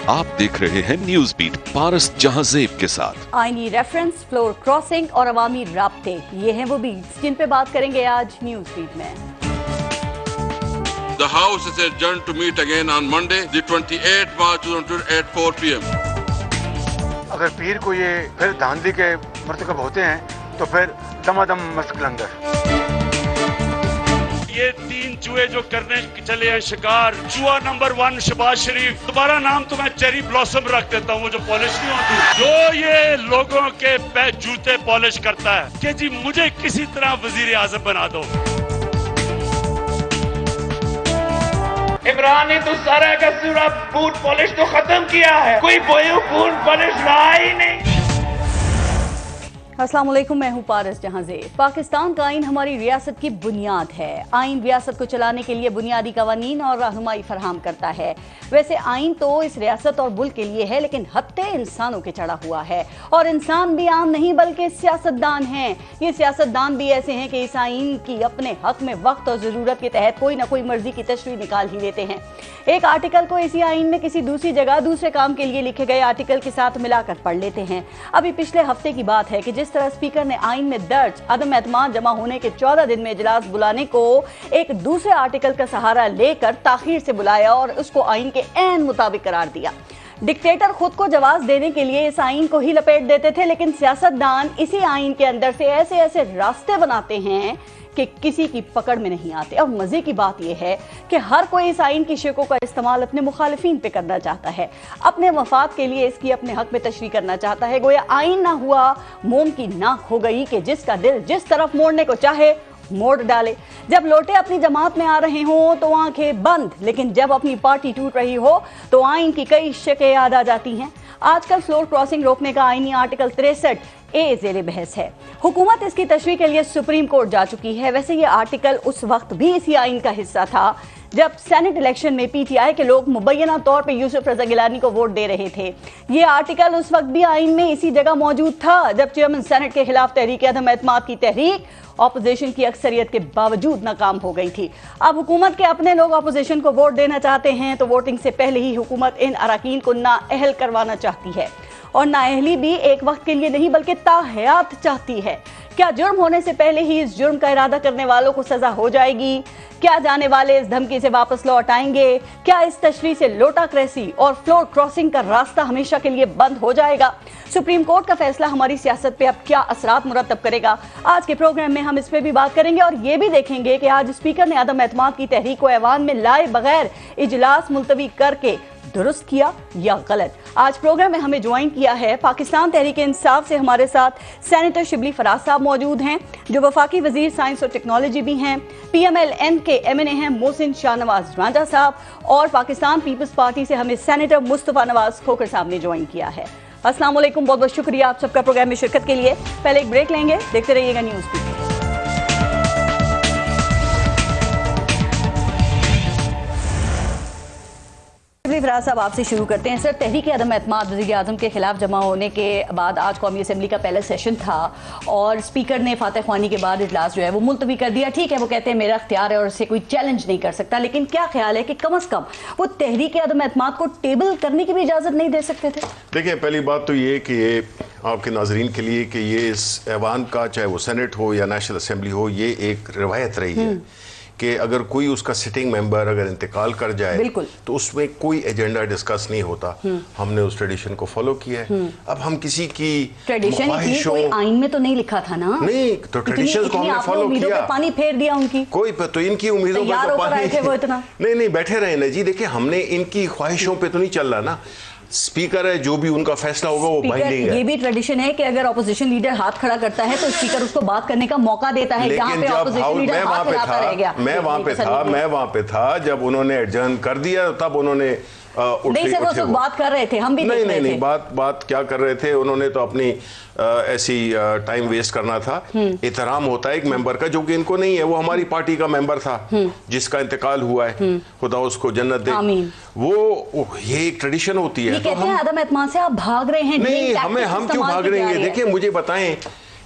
आप देख रहे हैं न्यूज बीट पारस जहांजेब के साथ। आईनी रेफरेंस, फ्लोर क्रॉसिंग और अवामी राब्ते, ये हैं वो बीट्स जिन पे बात करेंगे आज न्यूज बीट में। The House is adjourned to meet again on Monday, the 28th March 2008 at 4 p.m. अगर पीर को ये फिर धांधली के मर्तकब होते हैं तो फिर दमादम मस्जिद अंदर। ये 3 चूहे जो करने चले हैं शिकार, चूहा नंबर 1 शहबाज शरीफ, दोबारा नाम तो मैं चेरी ब्लॉसम रख देता हूँ, वो जो पॉलिश नहीं होती, जो ये लोगों के जूते पॉलिश करता है कि जी मुझे किसी तरह वजीर आजम बना दो। इमरान ने तो सारा का पूरा बूट पॉलिश तो खत्म किया है, कोई बूट पॉलिश रहा ही नहीं। अस्सलाम वालेकुम, मैं हूँ पारस जहांजेब। पाकिस्तान का आइन हमारी रियासत की बुनियाद है। आइन रियासत को चलाने के लिए बुनियादी कवानीन और रहनुमाई फराहम करता है। वैसे आइन तो इस रियासत और मुल्क के लिए है, लेकिन हत्ते इंसानों के चढ़ा हुआ है। और इंसान भी आम नहीं बल्कि सियासतदान हैं। ये सियासतदान भी ऐसे हैं कि इस आइन की अपने हक में वक्त और ज़रूरत के तहत कोई ना कोई मर्जी की तशरीह निकाल ही लेते हैं। एक आर्टिकल को इसी आइन में किसी दूसरी जगह दूसरे काम के लिए लिखे गए आर्टिकल के साथ मिलाकर पढ़ लेते हैं। अभी पिछले हफ्ते की बात है कि जिस तरह स्पीकर ने आइन में दर्ज अदम एतमाद जमा होने के 14 दिन में इजलास बुलाने को एक दूसरे आर्टिकल का सहारा लेकर ताखीर से बुलाया और उसको आइन के ऐन मुताबिक करार दिया। डिक्टेटर खुद को जवाब देने के लिए इस आइन को ही लपेट देते थे, लेकिन सियासतदान इसी आइन के अंदर से ऐसे ऐसे रास्ते बनाते हैं कि किसी की पकड़ में नहीं आते। और मजे की बात यह है कि हर कोई इस आइन की शिकों का इस्तेमाल अपने मुखालिफिन पे करना चाहता है, अपने मफाद के लिए इसकी अपने हक में तशरीह करना चाहता है। गोया आइन ना हुआ मोम की नाक हो गई कि जिसका दिल जिस तरफ मोड़ने को चाहे मोड़ डाले। जब लोटे अपनी जमात में आ रहे हों तो आंखें बंद, लेकिन जब अपनी पार्टी टूट रही हो तो आइन की कई शिकें याद आ जाती हैं। आजकल फ्लोर क्रॉसिंग रोकने का आईनी आर्टिकल 63 ए ज़ेरे बहस है। हुकूमत इसकी तशरीह के लिए सुप्रीम कोर्ट जा चुकी है। वैसे ये आर्टिकल उस वक्त भी इसी आइन का हिस्सा था जब सेनेट इलेक्शन में पीटीआई के लोग मुबैना तौर पे यूसुफ रजा गिलानी को वोट दे रहे थे। ये आर्टिकल उस वक्त भी आइन में इसी जगह मौजूद था जब चेयरमैन सेनेट के खिलाफ तहरीक अदम एतमाद की तहरीक ऑपोजिशन की अक्सरियत के बावजूद नाकाम हो गई थी। अब हुकूमत के अपने लोग ऑपोजिशन को वोट देना चाहते हैं तो वोटिंग से पहले ही हुकूमत इन अराकीन को नाअहल करवाना चाहती है, और नाअहली भी एक वक्त के लिए नहीं बल्कि ताहयात चाहती है। क्या जुर्म होने से पहले ही इस जुर्म का इरादा करने वालों को सजा हो जाएगी? क्या जाने वाले इस धमकी से वापस लौट आएंगे? क्या इस तशरीह से लोटाक्रेसी और फ्लोर क्रॉसिंग का रास्ता हमेशा के लिए बंद हो जाएगा? सुप्रीम कोर्ट का फैसला हमारी सियासत पे अब क्या असरात मुरतब करेगा? आज के प्रोग्राम में हम इस पे भी बात करेंगे और ये भी देखेंगे कि आज स्पीकर ने अदम एतमाद की तहरीक को ऐवान में लाए बगैर इजलास मुलतवी करके दुरुस्त किया या गलत। आज प्रोग्राम में हमें ज्वाइन किया है पाकिस्तान तहरीक इंसाफ से हमारे साथ सेनेटर शिबली फराज साहब मौजूद हैं, जो वफाकी वजीर साइंस और टेक्नोलॉजी भी हैं। PMLN के MNA हैं मोहसिन शाहनवाज रांझा साहब, और पाकिस्तान पीपल्स पार्टी से हमें सेनेटर मुस्तफा नवाज खोखर साहब ने ज्वाइन किया है। अस्सलाम वालेकुम, बहुत बहुत शुक्रिया आप सबका प्रोग्राम में शिरकत के लिए। पहले एक ब्रेक लेंगे, देखते रहिएगा न्यूज़ बीट। फराज साहब, आपसे शुरू करते हैं। सर, तहरीक अदम एतमाद वज़ीर आज़म के खिलाफ जमा होने के बाद आज कौमी असम्बली का पहला सेशन था और स्पीकर ने फातह ख्वानी के बाद इजलास जो है वो मुलतवी कर दिया। ठीक है, वो कहते हैं मेरा इख्तियार है और इससे कोई चैलेंज नहीं कर सकता, लेकिन क्या ख्याल है कि कम अज़ कम वो तहरीक अदम एतमाद को टेबल करने की भी इजाज़त नहीं दे सकते थे? देखिए, पहली बात तो ये कि ये आपके नाजरीन के लिए कि ये इस ऐवान का, चाहे वो सेनेट हो या नेशनल असम्बली हो, ये एक रवायत रही है कि अगर कोई उसका सिटिंग मेंबर अगर इंतकाल कर जाए तो उसमें कोई एजेंडा डिस्कस नहीं होता। हमने उस ट्रेडिशन को फॉलो किया है। अब हम किसी की ट्रेडिशन कोई आइन में तो नहीं लिखा था ना? नहीं, तो ट्रेडिशन को हमने फॉलो किया। पानी फेर दिया उनकी, कोई तो इनकी उम्मीदों पे तो पानी नहीं बैठे रहे ना जी। देखिए, हमने इनकी ख्वाहिशों पे तो नहीं चल रहा ना। स्पीकर है, जो भी उनका फैसला होगा वो बाइंडिंग है। ये भी ट्रेडिशन है कि अगर ऑपोजिशन लीडर हाथ खड़ा करता है तो स्पीकर उसको बात करने का मौका देता है। लेकिन जब मैं वहां पे था जब उन्होंने एडजर्न कर दिया, तब उन्होंने नहीं सर, वो सब बात कर रहे थे, हम भी नहीं बात क्या कर रहे थे, उन्होंने तो अपनी ऐसी टाइम वेस्ट करना था। एहतराम होता है एक मेंबर का, जो कि इनको नहीं है। वो हमारी पार्टी का मेंबर था जिसका इंतकाल हुआ है, खुदा उसको जन्नत दे। वो ये एक ट्रेडिशन होती है। तो हम अदम एतमाद से आप भाग रहे हैं? नहीं, हम क्यों भाग रहे हैं? देखिए, मुझे बताएं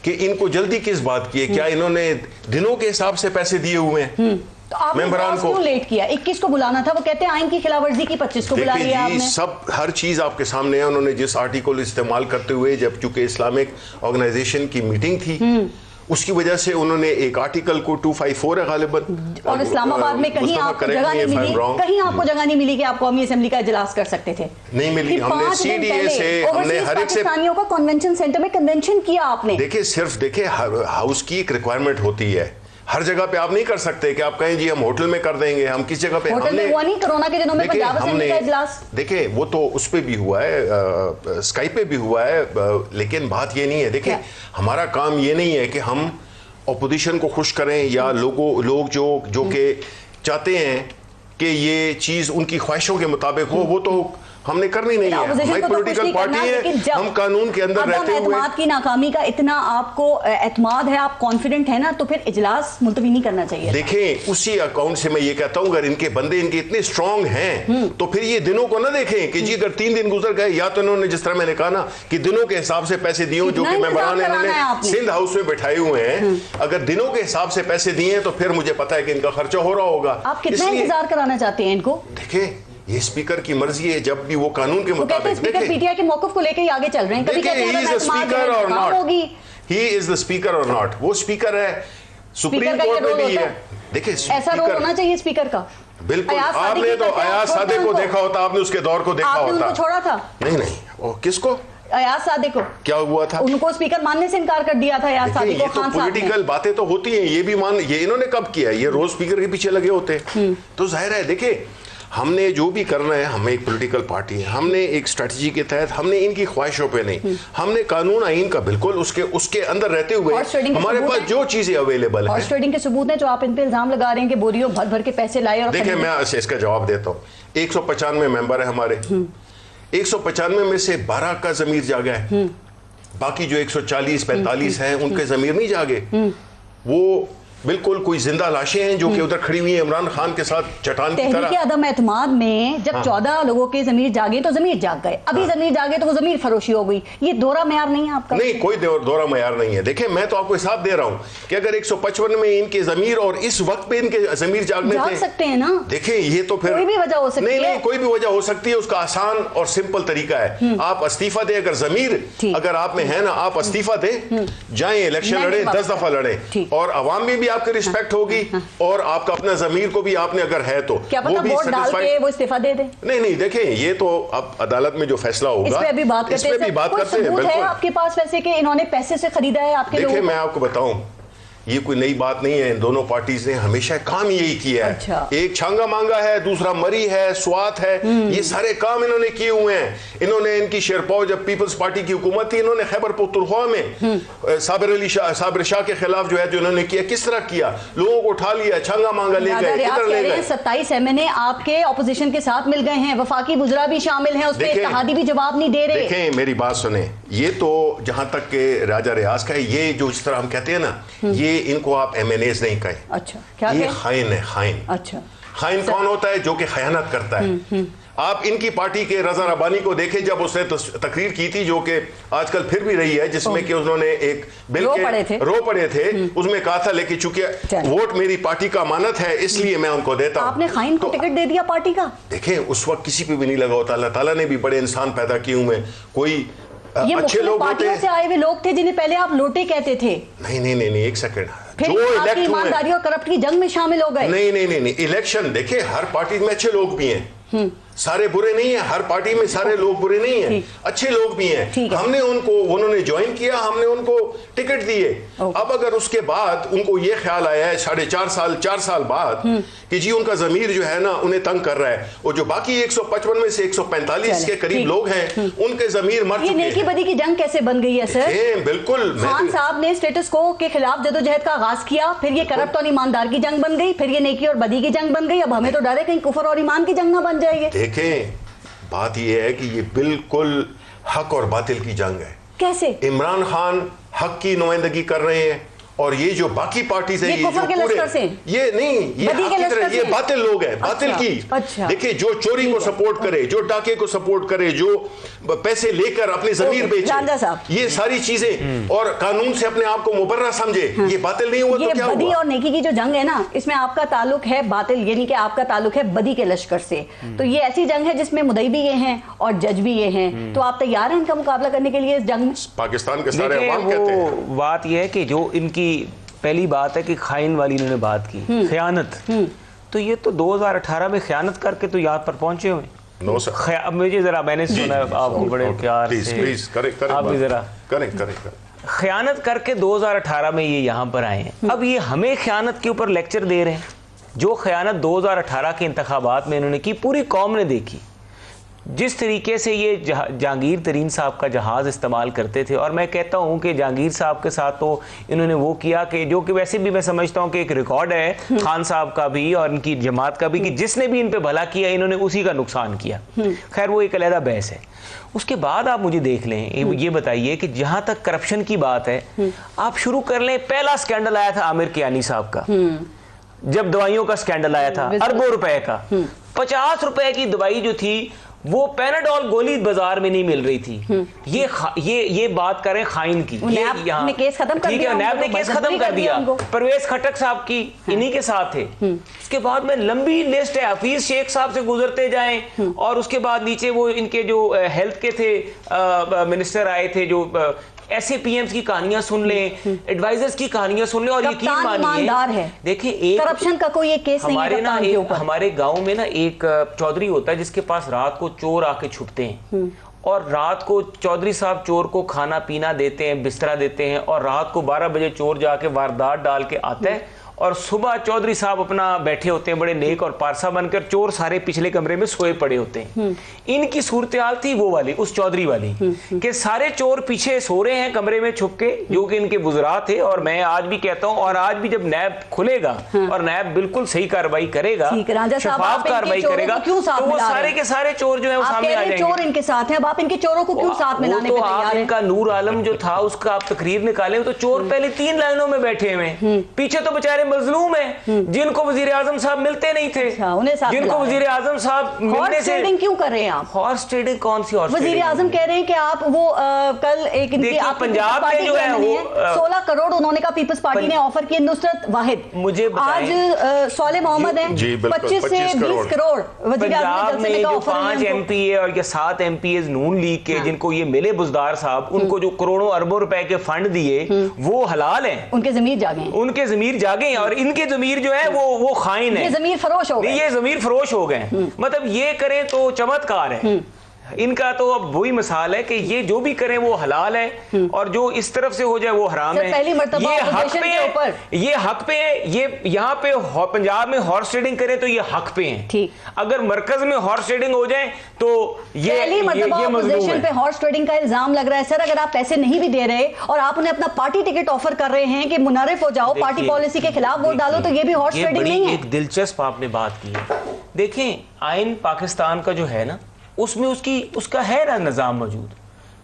कि इनको जल्दी किस बात की है? क्या इन्होंने दिनों के हिसाब से पैसे दिए हुए हैं? तो आपने मेंबरान को क्यों लेट किया? 21 को बुलाना था, वो कहते हैं आइन की खिलाफवर्जी की, 25 को बुला लिया आपने। सब हर चीज आपके सामने है। उन्होंने जिस आर्टिकल इस्तेमाल करते हुए, जब चूंकि इस्लामिक ऑर्गेनाइजेशन की मीटिंग थी, उसकी वजह से उन्होंने एक आर्टिकल को 254 है गालिबन, और इस्लामाबाद में कहीं आपको जगह नहीं मिली, कहीं आपको जगह नहीं मिली कि आप कौमी असेंबली का इजलास कर सकते थे? नहीं मिली। हमने सीडीए से, हमने हर एक से पाकिस्तानियों का कन्वेंशन सेंटर में कन्वेंशन किया आपने। देखिए, सिर्फ देखिए हाउस की एक रिक्वायरमेंट होती है, हर जगह पे आप नहीं कर सकते कि आप कहें जी हम होटल में कर देंगे, हम किस जगह पे। होटल में हुआ नहीं कोरोना के दिनों में पंजाब असेंबली का इजलास? देखिए वो तो उस पे भी हुआ है, स्काइप पे भी हुआ है, लेकिन बात ये नहीं है। देखिए हमारा काम ये नहीं है कि हम ऑपोजिशन को खुश करें या लोग जो के चाहते हैं कि ये चीज उनकी ख्वाहिशों के मुताबिक हो, वो तो हमने करनी नहीं है। हमारी पॉलिटिकल पार्टी है, हम कानून के अंदर रहते हुए। एतमाद की नाकामी का इतना आपको एतमाद है, आप कॉन्फिडेंट है ना, तो फिर इजलास मुलतवी नहीं करना चाहिए। देखें उसी अकाउंट से मैं ये कहता हूं, अगर इनके बंदे इनके इतने स्ट्रांग हैं तो फिर ये दिनों को ना देखें कि जी अगर 3 दिन गुजर गए, या तो इन्होंने जिस तरह मैंने कहा ना कि दिनों के हिसाब से पैसे दिए जो कि मेंबरान इन्होंने सिंध हाउस में बैठाए हुए हैं, अगर दिनों के हिसाब से पैसे दिए तो फिर मुझे पता है कि इनका खर्चा हो रहा होगा। आप कितना इंतजार कराना चाहते हैं इनको? देखें ये स्पीकर की मर्जी है, जब भी वो कानून के मुताबिक। स्पीकर पीटीआई के मौक़िफ़ को लेकर ही आगे चल रहे हैं। कभी कहते हैं स्पीकर और not, he is the speaker और नॉट, वो स्पीकर है, सुप्रीम कोर्ट में भी है। देखिए ऐसा रोल होना चाहिए स्पीकर का। बिल्कुल, आपने तो अयाज सादिक को देखा होता, आपने उसके दौर को देखा होता। उनको छोड़ा था? नहीं, किसको? अयाज सादिक को। क्या हुआ था? उनको स्पीकर मानने से इनकार कर दिया था अयाज सादिक को। खान साहब ने। पॉलिटिकल बातें तो होती हैं, ये भी ये इन्होंने कब किया? ये रोज स्पीकर के पीछे लगे होते हैं। तो जाहिर है, देखिए हमने जो भी करना है, हमें एक पॉलिटिकल पार्टी है, हमने एक स्ट्रेटजी के तहत, हमने इनकी ख्वाहिशों पे नहीं, हमने कानून आइन का बिल्कुल उसके अंदर रहते हुए हमारे पास जो चीजें अवेलेबल है। हॉर्स ट्रेडिंग के सबूत हैं जो आप इन पे इल्जाम लगा रहे हैं कि बोरियों भर भर के पैसे लाए। और देखिए मैं इसका जवाब देता हूँ। 195 मेंबर है हमारे, 195 में से 12 का जमीर जागा है, बाकी जो 140-45 हैं उनके जमीर नहीं जागे। वो बिल्कुल कोई जिंदा लाशें हैं जो कि उधर खड़ी हुई है इमरान खान के साथ चट्टान की तरह। तहरीक अदम एतमाद में जब 14 लोगों के जमीर जागे तो जमीर जाग गए, अभी जमीर जागे तो वो जमीर फरोशी हो गई। ये दोहरा मयार नहीं है आपका? नहीं, कोई दोहरा मयार नहीं है। देखिए मैं तो आपको हिसाब दे रहा हूं कि अगर 155 में इनके जमीर और इस वक्त पे इनके जमीर जाग सकते हैं ना। देखिए ये तो फिर कोई भी वजह हो सकती है। नहीं, कोई भी वजह हो सकती है। उसका आसान और सिंपल तरीका है, आप इस्तीफा दें। अगर जमीर अगर आप में है ना, आप इस्तीफा दें, जाएं इलेक्शन लड़े, 10 दफा लड़े, और अवाम में भी आपकी रिस्पेक्ट होगी और आपका अपना जमीर को भी आपने अगर है तो क्या पता वोट डाल के वो इस्तीफा दे दे। नहीं, देखें ये तो अब अदालत में जो फैसला होगा, इस पे भी बात करते हैं। बिल्कुल है आपके पास वैसे कि इन्होंने पैसे से खरीदा है आपके लोगों को? देखिए मैं आपको बताऊं, ये कोई नई बात नहीं है। इन दोनों पार्टीज ने हमेशा काम यही किया है। अच्छा। एक छांगा मांगा है, दूसरा मरी है, स्वात है, ये सारे काम इन्होंने किए हुए हैं। इन्होंने इनकी शेरपाओ जब पीपल्स पार्टी की हुकूमत थी, इन्होंने खैबर पख्तूनख्वा में साबिर शाह के खिलाफ जो है जो इन्होंने किया, किस तरह किया, लोगों को उठा लिया, छांगा मांगा ले गए, किधर ले गए। 27 एमएनए आपके ऑपोजिशन के साथ मिल गए हैं, वफाकी बुजरा भी शामिल हैं, उस पर इत्तेहादी भी जवाब नहीं दे रहे। देखें मेरी बात सुने, ये तो जहां तक के राजा रियाज का है, ये जो इस तरह हम कहते हैं ना, ये इनको आप एमएनएस नहीं कहें। अच्छा, क्या ये खाइन है, खाइन। अच्छा, खाइन कौन होता है? जो कि खयानत करता है। आप इनकी पार्टी के रजा रबानी को देखें, जब उसने तकरीर की थी जो कि आजकल फिर भी रही है, जिसमें कि उन्होंने एक बिल के रो पड़े थे, उसमें कहा था लेकिन चूंकि वोट मेरी पार्टी का अमानत है इसलिए मैं उनको देता हूं। आपने खाइन को टिकट दे दिया पार्टी का? देखें उस वक्त किसी पे भी नहीं लगा होता। अल्लाह ताला ने भी बड़े इंसान पैदा किए हुए, कोई ये अच्छे लोग पार्टियों से आए हुए लोग थे जिन्हें पहले आप लोटे कहते थे। नहीं, एक सेकंड, फिर जो इलेक्ट हुए ईमानदारी और करप्ट की जंग में शामिल हो गए। नहीं, इलेक्शन देखिए, हर पार्टी में अच्छे लोग भी हैं, सारे बुरे नहीं है। हर पार्टी में सारे लोग बुरे नहीं हैं, अच्छे लोग भी हैं। हमने उन्होंने ज्वाइन किया, हमने उनको टिकट दिए। अब अगर उसके बाद उनको ये ख्याल आया है 4 साल बाद कि जी उनका जमीर जो है ना उन्हें तंग कर रहा है, और जो बाकी 155 में से 145 के करीब लोग हैं उनके जमीर मर चुके हैं। नेकी बदी की जंग कैसे बन गई है सर? बिल्कुल, खान साहब ने स्टेटस को के खिलाफ जदोजहद का आगाज किया, फिर ये करप्ट और ईमानदार की जंग बन गई, फिर ये नेकी और बदी की जंग बन गई। अब हमें तो डर है कहीं कुफर और ईमान की जंग ना बन जाएगी। देखें बात यह है कि ये बिल्कुल हक और बातिल की जंग है। कैसे? इमरान खान हक की नुमाइंदगी कर रहे हैं और ये जो बाकी पार्टीज है, ये कुफर के लश्कर से, ये नहीं, ये बदी के लश्कर ये बातिल लोग हैं, बातिल की। अच्छा, देखिए, जो चोरी को सपोर्ट करे, जो डाके को सपोर्ट करे, जो पैसे लेकर अपनी जमीर बेचे, ये सारी चीजें, और कानून से अपने आप को मुबर्रा समझे, ये बातिल नहीं हुआ तो क्या हुआ? बदी और नेकी की जो जंग है ना, इसमें आपका ताल्लुक है बातिल, यानी कि आपका ताल्लुक है बदी के लश्कर से। तो ये ऐसी जंग है जिसमें मुदई भी ये हैं और जज भी ये हैं। तो आप तैयार हैं इनका मुकाबला करने के लिए इस जंग में? पाकिस्तान के सारे अवाम कहते हैं। बात यह है कि जो इनकी पहली बात है कि खाइन वाली इन्होंने बात की, खयानत, तो ये तो 2018 में खयानत करके तो यहाँ पर पहुंचे हुए। नो सर, अब मुझे जरा, मैंने सुना आपको बड़े प्यार से, प्लीज करें आप भी जरा करें। खयानत करके 2018 में ये यहाँ पर आए हैं। अब ये हमें खयानत के ऊपर लेक्चर दे रहे हैं। जो खयानत 2018 के इंतखाबात में इन्होंने की, पूरी कौम ने देखी। जिस तरीके से ये जहांगीर तरीन साहब का जहाज़ इस्तेमाल करते थे, और मैं कहता हूँ कि जहांगीर साहब के साथ तो इन्होंने वो किया कि जो कि वैसे भी मैं समझता हूँ कि एक रिकॉर्ड है खान साहब का भी और इनकी जमात का भी, कि जिसने भी इन पे भला किया इन्होंने उसी का नुकसान किया। खैर, वो एक अलहदा बहस है। उसके बाद आप मुझे देख लें, ये बताइए कि जहाँ तक करप्शन की बात है, आप शुरू कर लें। पहला स्कैंडल आया था आमिर कियानी साहब का, जब दवाइयों का स्कैंडल आया था, अरबों रुपए का। 50 रुपए की दवाई जो थी, वो पैनाडोल गोली बाजार में नहीं मिल रही थी। ये बात करें खाइन की, नैब ने केस खत्म कर दिया, नैब ने केस खत्म कर दिया। परवेज खटक साहब की इन्हीं के साथ थे। उसके बाद में लंबी लिस्ट है, हफीज शेख साहब से गुजरते जाएं, और उसके बाद नीचे वो इनके जो हेल्थ के थे मिनिस्टर आए थे, जो ऐसे पीएम्स की कहानियां सुन लें, एडवाइजर्स की कहानियां सुन लें, और यकीन मानिए, देखिए, एक करप्शन का कोई एक केस नहीं है कप्तान के ऊपर। हमारे गांव में ना एक चौधरी होता है जिसके पास रात को चोर आके छुपते हैं, और रात को चौधरी साहब चोर को खाना पीना देते हैं, बिस्तरा देते हैं, और रात को 12 बजे चोर जाके वारदात डाल के आता है, और सुबह चौधरी साहब अपना बैठे होते हैं बड़े नेक और पारसा बनकर, चोर सारे पिछले कमरे में सोए पड़े होते हैं। इनकी सूरत-ए-हाल थी वो वाली, उस चौधरी वाली, कि सारे चोर पीछे सो रहे हैं कमरे में छुप के, जो कि इनके बुजुर्ग थे। और मैं आज भी कहता हूं, और आज भी जब नैब खुलेगा और नैब बिल्कुल सही कार्रवाई करेगा, शफाफ कार्रवाई करेगा, तो वो सारे के सारे चोर जो है वो सामने आ जाएंगे। चोर इनके साथ हैं, अब आप इनके चोरों को क्यों साथ में लाने पे तैयार हैं? इनका नूर आलम जो था, उसका आप तकरीर निकालें, तो चोर पहले 3 लाइनों में बैठे हुए, पीछे तो बेचारे मजलूम है, जिनको वजीर आजम साहब मिलते नहीं थे, जिनको वजीर आजम साहब मिलने से। ट्रेडिंग क्यों कर रहे हैं आप? हॉर्स ट्रेडिंग कौन सी हॉर्स? वजीर आजम कह रहे हैं कि आप वो कल एक पंजाब में जो है वो 16 करोड़ उन्होंने कहा पीपल्स पार्टी ने ऑफर किए नुसरत वाहिद, मुझे आज सोले मोहम्मद है 25 से 20 करोड़ पंजाब में जो 5 एमपीए और 7 एमपीए नून लीग के जिनको ये मिले बुजदार साहब, उनको जो करोड़ों अरबों रुपए के फंड दिए, वो हलाल हैं, उनके जमीर जागे, उनके जमीर जागे, और इनके जमीर जो है वो खाइन है, ये जमीर फरोश हो गए, ये जमीर फरोश हो गए। मतलब ये करें तो चमत्कार है इनका। तो अब वही मिसाल है कि ये जो भी करें वो हलाल है, और जो इस तरफ से हो जाए वो हराम है। पहली मर्तबा ये हक पे है, ये हक पे है। ये यहाँ पे पंजाब में हॉर्स ट्रेडिंग करें तो ये हक पे है। ठीक, अगर मरकज में हॉर्स ट्रेडिंग हो जाए तो ये पहली मर्तबा अपोजिशन पे हॉर्स ट्रेडिंग का इल्जाम लग रहा है। सर, अगर आप पैसे नहीं भी दे रहे और आप उन्हें अपना पार्टी टिकट ऑफर कर रहे हैं कि मुनारिफ हो जाओ, पार्टी पॉलिसी के खिलाफ वोट डालो, तो ये भी हॉर्स ट्रेडिंग नहीं है। एक दिलचस्प आपने बात की है। देखें, आइन पाकिस्तान का जो है ना, उसमें उसका है ना निज़ाम मौजूद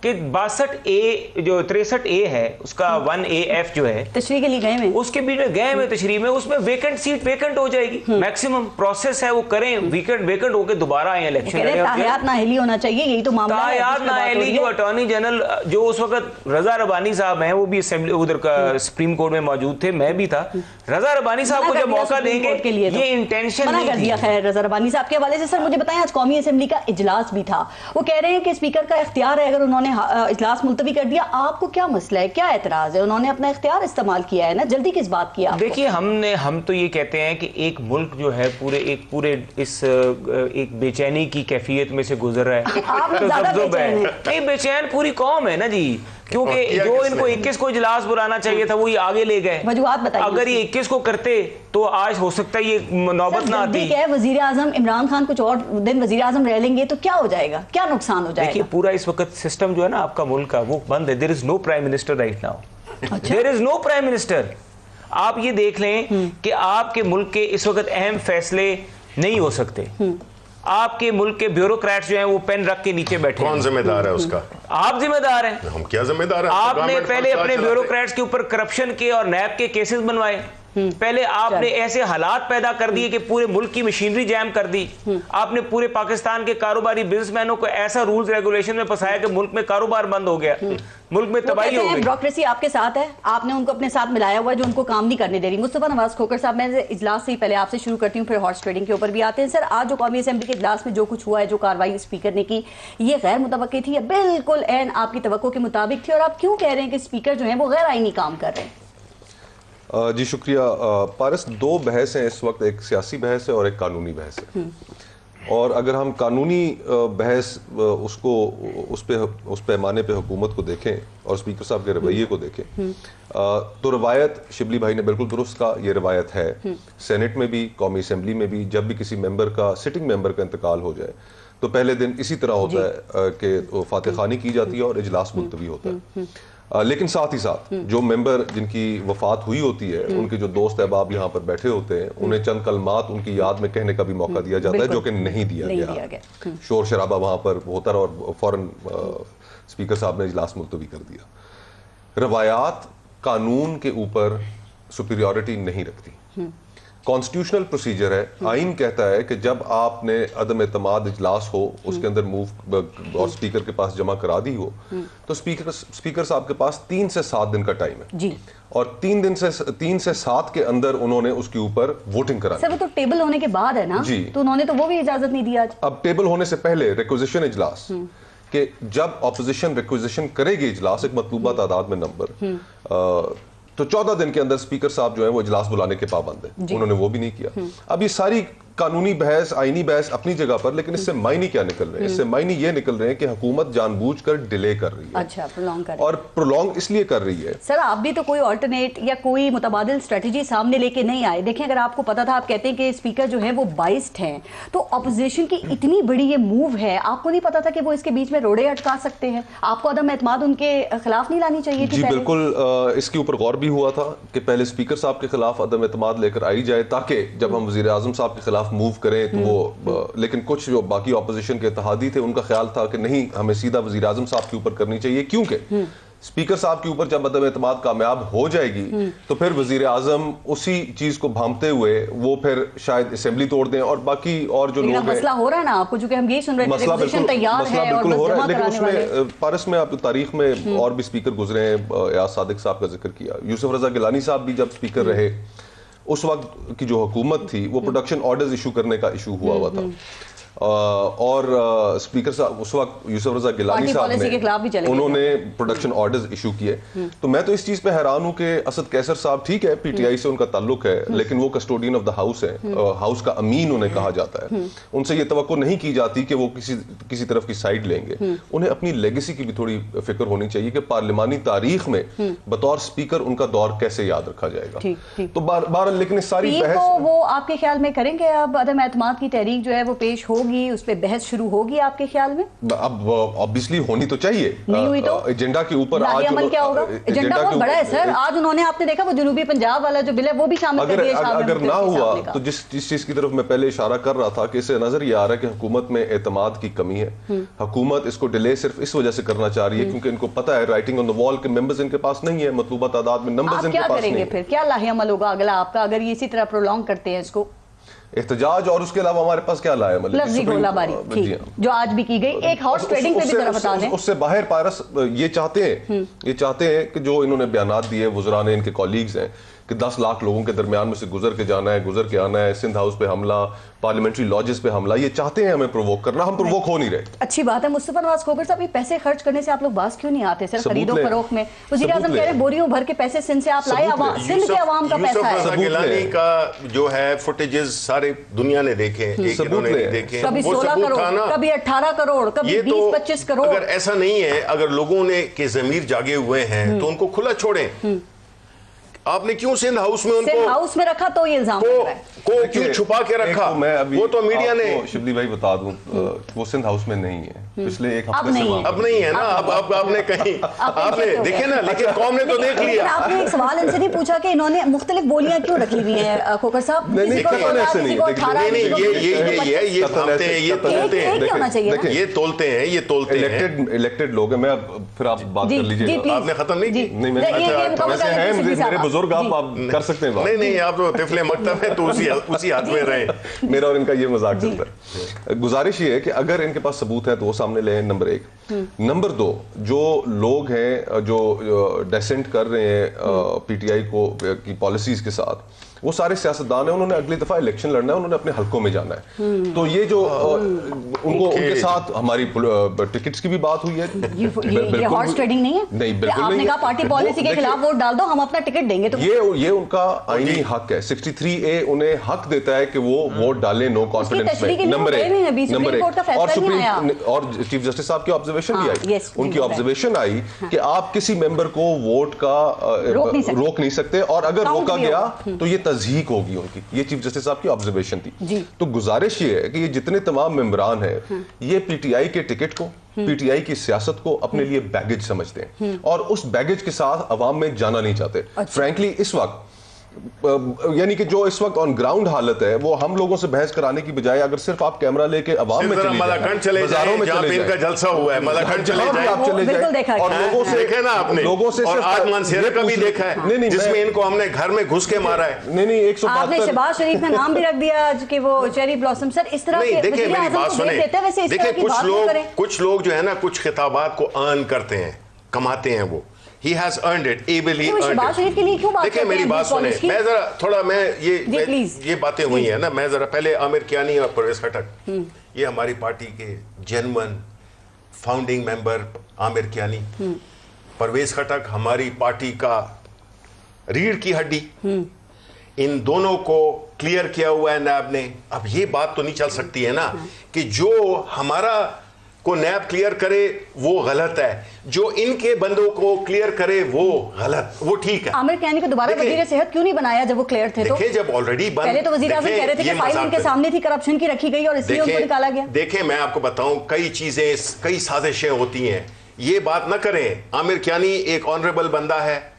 कि 62A जो 63A है, उसका 1AF जो है तशरीह के लिए गए में, उसके बीच में गए में तशरीह में, उसमें वेकेंट सीट वेकेंट हो जाएगी। मैक्सिमम प्रोसेस है वो करें, वेकेंट होकर दोबारा आए इलेक्शन। ताहयात नाअहली होना चाहिए, यही तो मामला है। ताहयात नाअहली जो अटॉर्नी जनरल जो उस वक्त रजा रबानी साहब हैं, वो भी असेंबली उधर का सुप्रीम कोर्ट में मौजूद थे, मैं भी था। रजा रबानी साहब को जब मौका देंगे, ये इंटेंशन मना कर दिया। खैर, रजा रबानी साहब के हवाले से सर मुझे बताएं, आज कौमी असेंबली का इजलास भी था, वो कह रहे हैं कि स्पीकर का इख्तियार है, अगर उन्होंने इजलास मुलतवी कर दिया, आपको क्या मसला है, क्या एतराज है? उन्होंने अपना इख्तियार इस्तेमाल किया है ना, जल्दी किस बात की? देखिए, हम तो ये कहते हैं कि एक मुल्क जो है पूरे इस एक बेचैनी की कैफियत में से गुजर रहा है। आप ज्यादा नहीं, बेचैन पूरी कौम है ना जी, क्योंकि जो इनको 21 को इजलास बुलाना चाहिए था वो ये आगे ले गए। वजूहात बताइए। अगर ये 21 को करते तो आज हो सकता है ये नौबत ना आती। वजीर आजम इमरान खान कुछ और दिन वजीर आजम रह लेंगे तो क्या हो जाएगा, क्या नुकसान हो जाएगा? देखिए, पूरा इस वक्त सिस्टम जो है ना आपका मुल्क का, वो बंद है। There is no prime minister right now, there is no prime minister. आप ये देख लें कि आपके मुल्क के इस वक्त अहम फैसले नहीं हो सकते। आपके मुल्क के ब्यूरोक्रेट्स जो हैं वो पेन रख के नीचे बैठे। कौन जिम्मेदार है उसका? आप जिम्मेदार हैं। हम क्या जिम्मेदार हैं? आपने पहले अपने ब्यूरोक्रेट्स के ऊपर करप्शन के और नैब के केसेस बनवाए, पहले आपने ऐसे हालात पैदा कर दिए कि पूरे मुल्क की मशीनरी जैम कर दी, आपने पूरे पाकिस्तान के कारोबारी बिजनेसमैनों को ऐसा रूल्स रेगुलेशन में फंसाया कि मुल्क में कारोबार बंद हो गया, मुल्क में तबाही हो गई। ब्यूरोक्रेसी आपके साथ है, आपने उनको अपने साथ मिलाया हुआ है जो उनको काम नहीं करने दे रही। मुस्तफा नवाज खोखर साहब, मैं इजलास से ही पहले आपसे शुरू करती हूँ, फिर हॉर्स ट्रेडिंग के ऊपर भी आते हैं। सर, आज जो कौमी असेंबली के इजलास में जो कुछ हुआ है, जो कार्रवाई स्पीकर ने की, ये गैर मुतवक्की थी या बिल्कुल एन आपकी तवक्को के मुताबिक थी? और आप क्यों कह रहे हैं कि स्पीकर जो है वो गैर आईनी काम कर रहे हैं? जी शुक्रिया। पारस, दो बहस हैं इस वक्त, एक सियासी बहस है और एक कानूनी बहस है। और अगर हम कानूनी बहस उसको उस पैमाने पे हुकूमत को देखें और स्पीकर साहब के रवैये को देखें, तो रवायत शिबली भाई ने बिल्कुल दुरुस्त कहा, ये रवायत है सेनेट में भी, कौमी असेंबली में भी। जब भी किसी मेंबर का, सिटिंग मेंबर का इंतकाल हो जाए तो पहले दिन इसी तरह होता है कि फातिह खानी की जाती है और इजलास मुलतवी होता है। लेकिन साथ ही साथ जो मेंबर जिनकी वफात हुई होती है, उनके जो दोस्त अहबाब यहाँ पर बैठे होते हैं, उन्हें चंद कलमात उनकी याद में कहने का भी मौका दिया जाता है, जो कि नहीं दिया गया। शोर शराबा वहाँ पर होता रहा और फौरन स्पीकर साहब ने इजलास मुलतवी कर दिया। रवायात कानून के ऊपर सुपीरियॉरिटी नहीं रखती। कॉन्स्टिट्यूशनल प्रोसीजर है, आइन कहता है कि जब आपने अदम एतमाद इजलास हो, उसके अंदर मूव और स्पीकर के पास जमा करा दी हो, तो स्पीकर साहब के पास 3 से 7 दिन का टाइम है जी। और 3 से 7 के अंदर उन्होंने उसके ऊपर वोटिंग करानी। सर, वो तो टेबल होने के बाद है ना जी, तो उन्होंने तो वो भी इजाजत नहीं दिया। अब टेबल होने से पहले रिक्विजिशन इजलास, कि जब ऑपोजिशन रिक्विजिशन करेगी इजलास एक मतलूबा तादाद में नंबर, तो 14 दिन के अंदर स्पीकर साहब जो है वो इजलास बुलाने के पाबंद है। उन्होंने वो भी नहीं किया। अब ये सारी कानूनी बहस, आईनी बहस अपनी जगह पर, लेकिन इससे मायने क्या निकल रहे हैं? इससे मायने ये निकल रहे हैं कि हुकूमत जानबूझकर डिले कर रही है। अच्छा, प्रोलॉन्ग कर रही है। और प्रोलॉन्ग इसलिए कर रही है। सर, आप भी तो कोई ऑल्टरनेट या कोई मुतबादिल स्ट्रेटजी सामने लेके नहीं आए। देखें, अगर आपको पता था, आप कहते हैं कि स्पीकर जो है वो बाइस्ड हैं, तो अपोजिशन की इतनी बड़ी ये मूव है, आपको नहीं पता था कि वो इसके बीच में रोड़े अटका सकते हैं? आपको अदम एतमाद उनके खिलाफ नहीं लानी चाहिए थी? जी बिल्कुल, इसके ऊपर गौर भी हुआ था कि पहले स्पीकर साहब के खिलाफ अदम एतमाद लेकर आई जाए, ताकि जब हम वजीर आजम साहब के खिलाफ मूव करें तो वो, लेकिन कुछ जो बाकी ऑपोजिशन के इत्तेहादी थे, उनका ख्याल था कि नहीं, हमें सीधा वजीर आजम साहब के ऊपर करनी चाहिए, क्योंकि स्पीकर साहब के ऊपर जब अदम एतमाद कामयाब हो जाएगी तो फिर वजीर आजम उसी चीज को भांपते हुए वो फिर शायद असेंबली तोड़ दें और बाकी और जो लोग मसला हो रहा है ना आपको, जो कि हम ये सुन रहे थे, रिक्विजिशन तैयार है और बस जमा कराने वाले। लेकिन उसमें पारस में आप तारीख में और भी स्पीकर गुजरे हैं, याद सादिक साहब का जिक्र किया, यूसुफ रजा गिलानी साहब भी जब स्पीकर रहे, उस वक्त की जो हुकूमत थी वो प्रोडक्शन ऑर्डर्स इशू करने का इशू हुआ था। और स्पीकर साहब उस वक्त यूसुफ रजा गिलानी साहब ने, उन्होंने प्रोडक्शन ऑर्डर्स इशू किए। तो मैं तो इस चीज पे हैरान हूं कि असद कैसर साहब, ठीक है पीटीआई से उनका ताल्लुक है, लेकिन वो कस्टोडियन ऑफ द हाउस है, हाउस का अमीन उन्हें कहा जाता है। उनसे ये तवक्को नहीं की जाती कि वो किसी तरफ की साइड लेंगे। उन्हें अपनी लेगेसी की भी थोड़ी फिक्र होनी चाहिए कि पार्लिमानी तारीख में बतौर स्पीकर उनका दौर कैसे याद रखा जाएगा। तो बार लेकिन इस सारी बहस वो आपके ख्याल में करेंगे? अब अदम एतमाद की तहरीक जो है वो पेश होगी, उस पे बहस शुरू होगी आपके ख्याल में? अब ऑब्वियसली होनी तो चाहिए। नहीं हुई तो एजेंडा के ऊपर आज अमल क्या होगा? एजेंडा बहुत बड़ा है सर। आज उन्होंने, आपने देखा, वो जनूबी पंजाब वाला जो बिल है वो भी शामिल कर दिया। अगर ना हुआ तो जिस चीज की तरफ मैं पहले इशारा कर रहा था कि इससे नजर ये आ रहा है कि हुकूमत में एतमाद की कमी है। हुकूमत इसको डिले सिर्फ इस वजह से करना चाह रही है क्योंकि इनको पता है राइटिंग ऑन द वॉल के मेंबर्स इनके पास नहीं है, मतलूबा तादाद में नंबर्स इनके पास नहीं है। फिर क्या लाहे अमल होगा अगला आपका, अगर ये इसी तरह प्रोलॉन्ग करते हैं इसको? एहतजाज, और उसके अलावा हमारे पास क्या लाया लफ्ज़ी गोलाबारी जो आज भी की गई। एक हॉर्स ट्रेडिंग पे भी जरा बता दें। उससे बाहर पारस ये चाहते हैं कि जो इन्होंने बयानात दिए, वज़रा ने, इनके कॉलीग्स हैं, कि 10 लाख लोगों के दरमियान में से गुजर के जाना है, गुजर के आना है, सिंध हाउस पे हमला, पार्लियामेंट्री लॉजेस पे हमला, ये चाहते हैं हमें प्रोवोक करना, हम प्रोवोक हो नहीं रहे। अच्छी बात है। मुस्तफा नवाज खोखर साहब, ये पैसे खर्च करने से आप लोग बात क्यों नहीं आते? सर, खरीदो फरोख्त में वज़ीर आज़म कह रहे बोरियों भर के पैसे सिंध से आप लाए, सिंध के अवाम का पैसा है। यूसुफ गिलानी का जो है फुटेजेस सारे दुनिया ने देखे, एक इन्होंने नहीं देखे। कभी 16 करोड़, कभी 18 करोड़, कभी 20-25 करोड़। अगर ऐसा नहीं है, अगर लोगों ने के ज़मीर जागे हुए हैं तो उनको खुला छोड़ें। आपने क्यों सिंध हाउस में उनको रखा? तो ये इल्जाम को क्यों छुपा के रखा? मैं अभी वो तो मीडिया ने, शिबली भाई बता दूं, वो सिंध हाउस में नहीं है। पिछले एक अब हफ्ते से नहीं वहाँ है। अब नहीं है ना, अब आपने कहीं आपने देखे ना, लेकिन कौम ने तो देख लेकिन लिया। आपने एक सवाल इनसे नहीं पूछा कि इन्होंने मुख्तलिफ बोलियां क्यों रखी हुई हैं खोकर साहब? नहीं, किसी को कतन 16, ऐसे किसी नहीं, को देखिए, 18, नहीं किसी को ये भापते हैं, ये तोलते हैं, एक ही होना चाहिए ना। ये तोलते हैं, ये तोलते हैं। इलेक्टेड लोग हैं। मैं फिर आप बात जी, कर जी, लीजिए। please। आपने खत्म नहीं की? नहीं, मैं वैसे हैं मेरे बुजुर्ग, आप कर सकते हैं बात। नहीं आप तो तिफले मकतब है, तो उसी हाथ में रहे। मेरा और इनका ये मजाक चलता है। गुजारिश ये है कि अगर इनके पास सबूत है तो वो सामने ले, नंबर 1। नंबर 2, जो लोग हैं जो डेसेंट कर रहे हैं पीटीआई को की पॉलिसीज के साथ, वो सारे सियासतदान हैं, उन्होंने अगली दफा इलेक्शन लड़ना है, उन्होंने अपने हलकों में जाना है। तो ये जो उनको उनके साथ हमारी टिकट्स की भी बात हुई है। ये हॉर्स ट्रेडिंग नहीं है? नहीं, बिल्कुल आपने नहीं कहा है। पार्टी पॉलिसी के खिलाफ वोट डाल दो, हम अपना टिकट देंगे। तो ये उनका आईनी हक है। 63A उन्हें हक देता है कि वो वोट डालें नो कॉन्फिडेंस में। नंबर 1 और चीफ जस्टिस साहब की ऑब्जर्वेशन भी आई, उनकी ऑब्जर्वेशन आई कि आप किसी मेंबर को वोट का रोक नहीं सकते, और अगर रोका गया तो ये तज़हीक होगी उनकी। ये चीफ जस्टिस साहब की ऑब्जर्वेशन थी। तो गुजारिश ये है कि ये जितने तमाम मेंबरान हैं, ये पीटीआई के टिकट को, पीटीआई की सियासत को अपने लिए बैगेज समझते हैं और उस बैगेज के साथ अवाम में जाना नहीं चाहते। फ्रैंकली इस वक्त यानी कि जो इस वक्त ऑन ग्राउंड हालत है, वो हम लोगों से बहस कराने की बजाय अगर सिर्फ आप कैमरा लेके अवाम में चले बाजारों में चले इनका जलसा हुआ है, मलाखंड चले जाए, आप चले जाए और लोगों से देखे ना आपने, लोगों से और आज मानसेरा का भी देखा है, जिसमें इनको हमने घर में घुस के मारा है। नहीं 172 आपने शहबाज शरीफ का नाम भी रख दिया आज कि वो चेरी ब्लॉसम। सर इस तरह नहीं, देखिए मेरी बात सुने, देखिए कुछ लोग जो है ना, कुछ खिताबात को अर्न करते हैं, कमाते हैं वो। He has earned it, ably earned it। के लिए क्यों बात देखिए मेरी बात सुने, मैं जरा थोड़ा ये बातें हुई है ना, मैं जरा पहले आमिर कियानी और परवेज खटक, ये हमारी पार्टी के genuine founding member Aamir Kiani, Parvez Khattak हमारी पार्टी का रीढ़ की हड्डी, इन दोनों को क्लियर किया हुआ है नैब ने। अब ये बात तो नहीं चल सकती है ना कि जो हमारा को नैब क्लियर करे वो गलत है, जो इनके बंदों को क्लियर करे वो गलत, वो ठीक है। आमिर कियानी को दोबारा वजीर सेहत क्यों नहीं बनाया जब वो क्लियर थे? देखिए जब ऑलरेडी पहले तो वजीर आज़म कह रहे थे कि फाइल उनके सामने थी, करप्शन की रखी गई और इसलिए उनको निकाला गया। देखिए मैं आपको बताऊं, कई चीजें, कई साजिशें होती हैं, ये बात ना करें। आमिर कियानी एक ऑनरेबल बंदा है,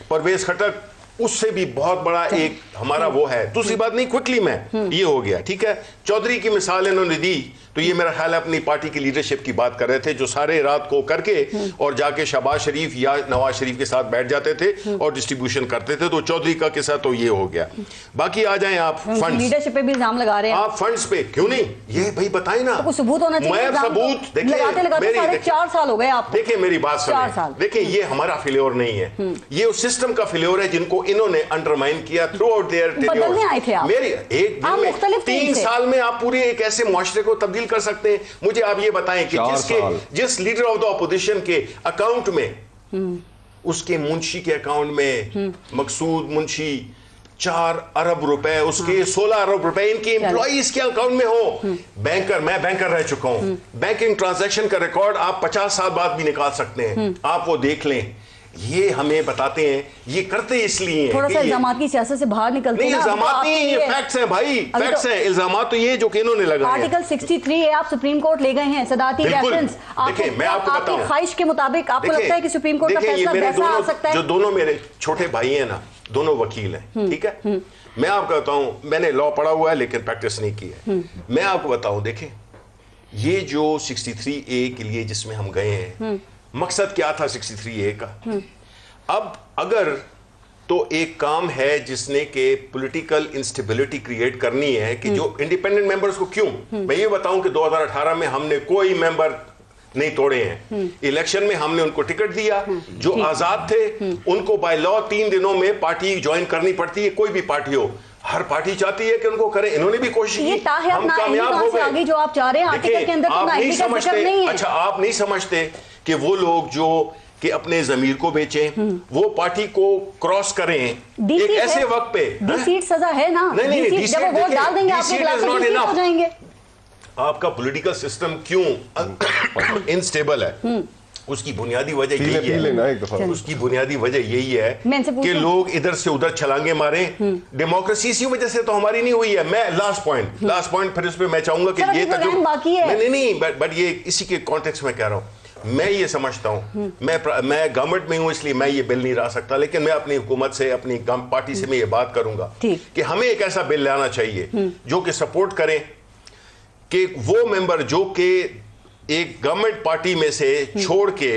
परवेज खटक उससे भी बहुत बड़ा एक हमारा वो है। दूसरी बात नहीं, क्विकली में ये हो गया, ठीक है। चौधरी की मिसाल इन्होंने दी, तो ये मेरा ख्याल है अपनी पार्टी की लीडरशिप की बात कर रहे थे, जो सारे रात को करके और जाके शहबाज शरीफ या नवाज शरीफ के साथ बैठ जाते थे और डिस्ट्रीब्यूशन करते थे। तो चौधरी का किस्सा तो ये हो गया। बाकी आ जाएं आप फंड्स, लीडरशिप पे भी इल्जाम लगा रहे हैं आप फंड्स पे, क्यों नहीं, ये भाई बताएं ना, तो सबूत होना चाहिए। मैं सबूत देखिए, लगाते 4 साल हो गए आपको। देखिए मेरी बात सुनिए, देखिए ये हमारा फेल्योर नहीं है, ये उस सिस्टम का फेल्योर है जिनको इन्होंने अंडरमाइन किया थ्रू आउट देयर बदलने आए थे आप। मेरी एक दिन में 3 साल में आप पूरे एक ऐसे मुआशरे को तब्दील कर सकते हैं? मुझे आप ये बताएं कि जिस लीडर ऑफ द ऑपोजिशन के अकाउंट में, उसके मुंशी के अकाउंट में मकसूद मुंशी 4 अरब रुपए, उसके 16 अरब रुपए इनके एम्प्लॉइज के अकाउंट में हो। बैंकर, मैं बैंकर रह चुका हूं, बैंकिंग ट्रांजैक्शन का रिकॉर्ड आप 50 साल बाद भी निकाल सकते हैं, आप वो देख लें। ये हमें बताते हैं, ये करते इसलिए थोड़ा सा इल्जामात की सियासत से बाहर निकलते हैं। इल्जामात नहीं, ये फैक्ट्स हैं भाई, फैक्ट्स हैं। इल्जामात तो ये जो कि इन्होंने लगाए हैं। आर्टिकल 63 आप सुप्रीम कोर्ट ले गए हैं, सदाती रेफरेंस। देखिए मैं आपको बताऊं, आपकी ख्वाहिश के मुताबिक आपको लगता है कि सुप्रीम कोर्ट का फैसला वैसा आ सकता है? जो दोनों मेरे छोटे भाई हैं ना, दोनों वकील हैं, ठीक है। मैं आपको बताऊं, मैंने लॉ पढ़ा हुआ है लेकिन प्रैक्टिस नहीं की है। मैं आपको बताऊं, देखें ये जो 63A के लिए जिसमें हम गए हैं, मकसद क्या था 63A का? अब अगर तो एक काम है जिसने के पॉलिटिकल इंस्टेबिलिटी क्रिएट करनी है कि जो इंडिपेंडेंट मेंबर्स को, क्यों मैं ये बताऊं कि 2018 में हमने कोई मेंबर नहीं तोड़े हैं। इलेक्शन में हमने उनको टिकट दिया, जो आजाद थे उनको बाय लॉ 3 दिनों में पार्टी ज्वाइन करनी पड़ती है, कोई भी पार्टी हो। हर पार्टी चाहती है कि उनको करें, इन्होंने भी कोशिश की, हम कामयाब हो गए। आगे जो आप चाह रहे हैं आर्टिकल के अंदर तो आप नहीं समझते, नहीं है। अच्छा आप नहीं समझते कि वो लोग जो कि अपने जमीर को बेचें, वो पार्टी को क्रॉस करें एक ऐसे वक्त पे। सीट सजा है ना, नहीं, जब वो वोट डाल देंगे आपके खिलाफ हो जाएंगे। आपका पॉलिटिकल सिस्टम क्यों इनस्टेबल है? उसकी बुनियादी वजह यही है, उसकी बुनियादी वजह यही है कि लोग इधर से उधर छलांगे मारे। डेमोक्रेसी इसी वजह से तो हमारी नहीं हुई है। मैं लास्ट पॉइंट फिर उस पर मैं चाहूंगा कि ये नहीं, बट ये इसी के कॉन्टेक्स्ट में कह रहा हूं। मैं ये समझता हूं, मैं गवर्नमेंट में हूं इसलिए मैं ये बिल नहीं ला सकता, लेकिन मैं अपनी हुकूमत से, अपनी पार्टी से मैं ये बात करूंगा कि हमें एक ऐसा बिल लाना चाहिए जो कि सपोर्ट करें कि वो मेंबर जो कि एक गवर्नमेंट पार्टी में से छोड़ के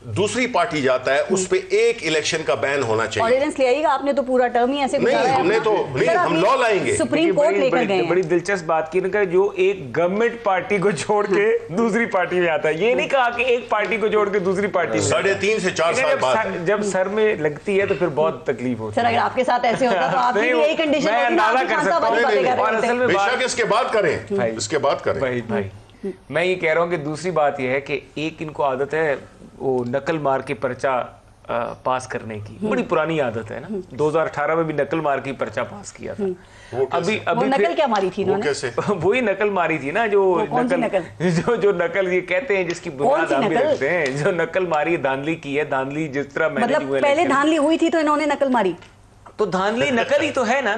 दूसरी पार्टी जाता है, उस पे एक इलेक्शन का बैन होना चाहिए। ऑर्डिनेंस ले आइएगा, आपने तो पूरा टर्म ही ऐसे गुजारा है। हमने तो नहीं, हम लॉ लाएंगे। सुप्रीम कोर्ट लेकर गए। बड़ी दिलचस्प बात की ना, जो एक गवर्नमेंट पार्टी को छोड़ के दूसरी पार्टी में आता है। ये नहीं कहा कि एक पार्टी को छोड़ के दूसरी पार्टी में। 3.5 से 4 साल बाद जब सर में लगती है तो फिर बहुत तकलीफ होती है। अगर आपके साथ ऐसे होता तो आपकी भी यही कंडीशन होती। मैं अंदाजा कर सकता हूं। और असल में बेशक इसके बाद करें, इसके बाद करें भाई। मैं ये कह रहा हूं कि दूसरी बात यह है कि एक इनको आदत है वो नकल मार के पर्चा पास करने की। बड़ी पुरानी आदत है ना। 2018 में भी नकल मार के पर्चा पास किया था। अभी नकल क्या मारी थी? वही नकल मारी थी ना, जो नकल ये कहते हैं जिसकी बुनियाद हम भी रखते हैं, जो नकल मारी, धांधली की है। धांधली जिस तरह मैंने मतलब पहले धांधली हुई थी तो इन्होंने नकल मारी, तो धांधली नकल ही तो है ना।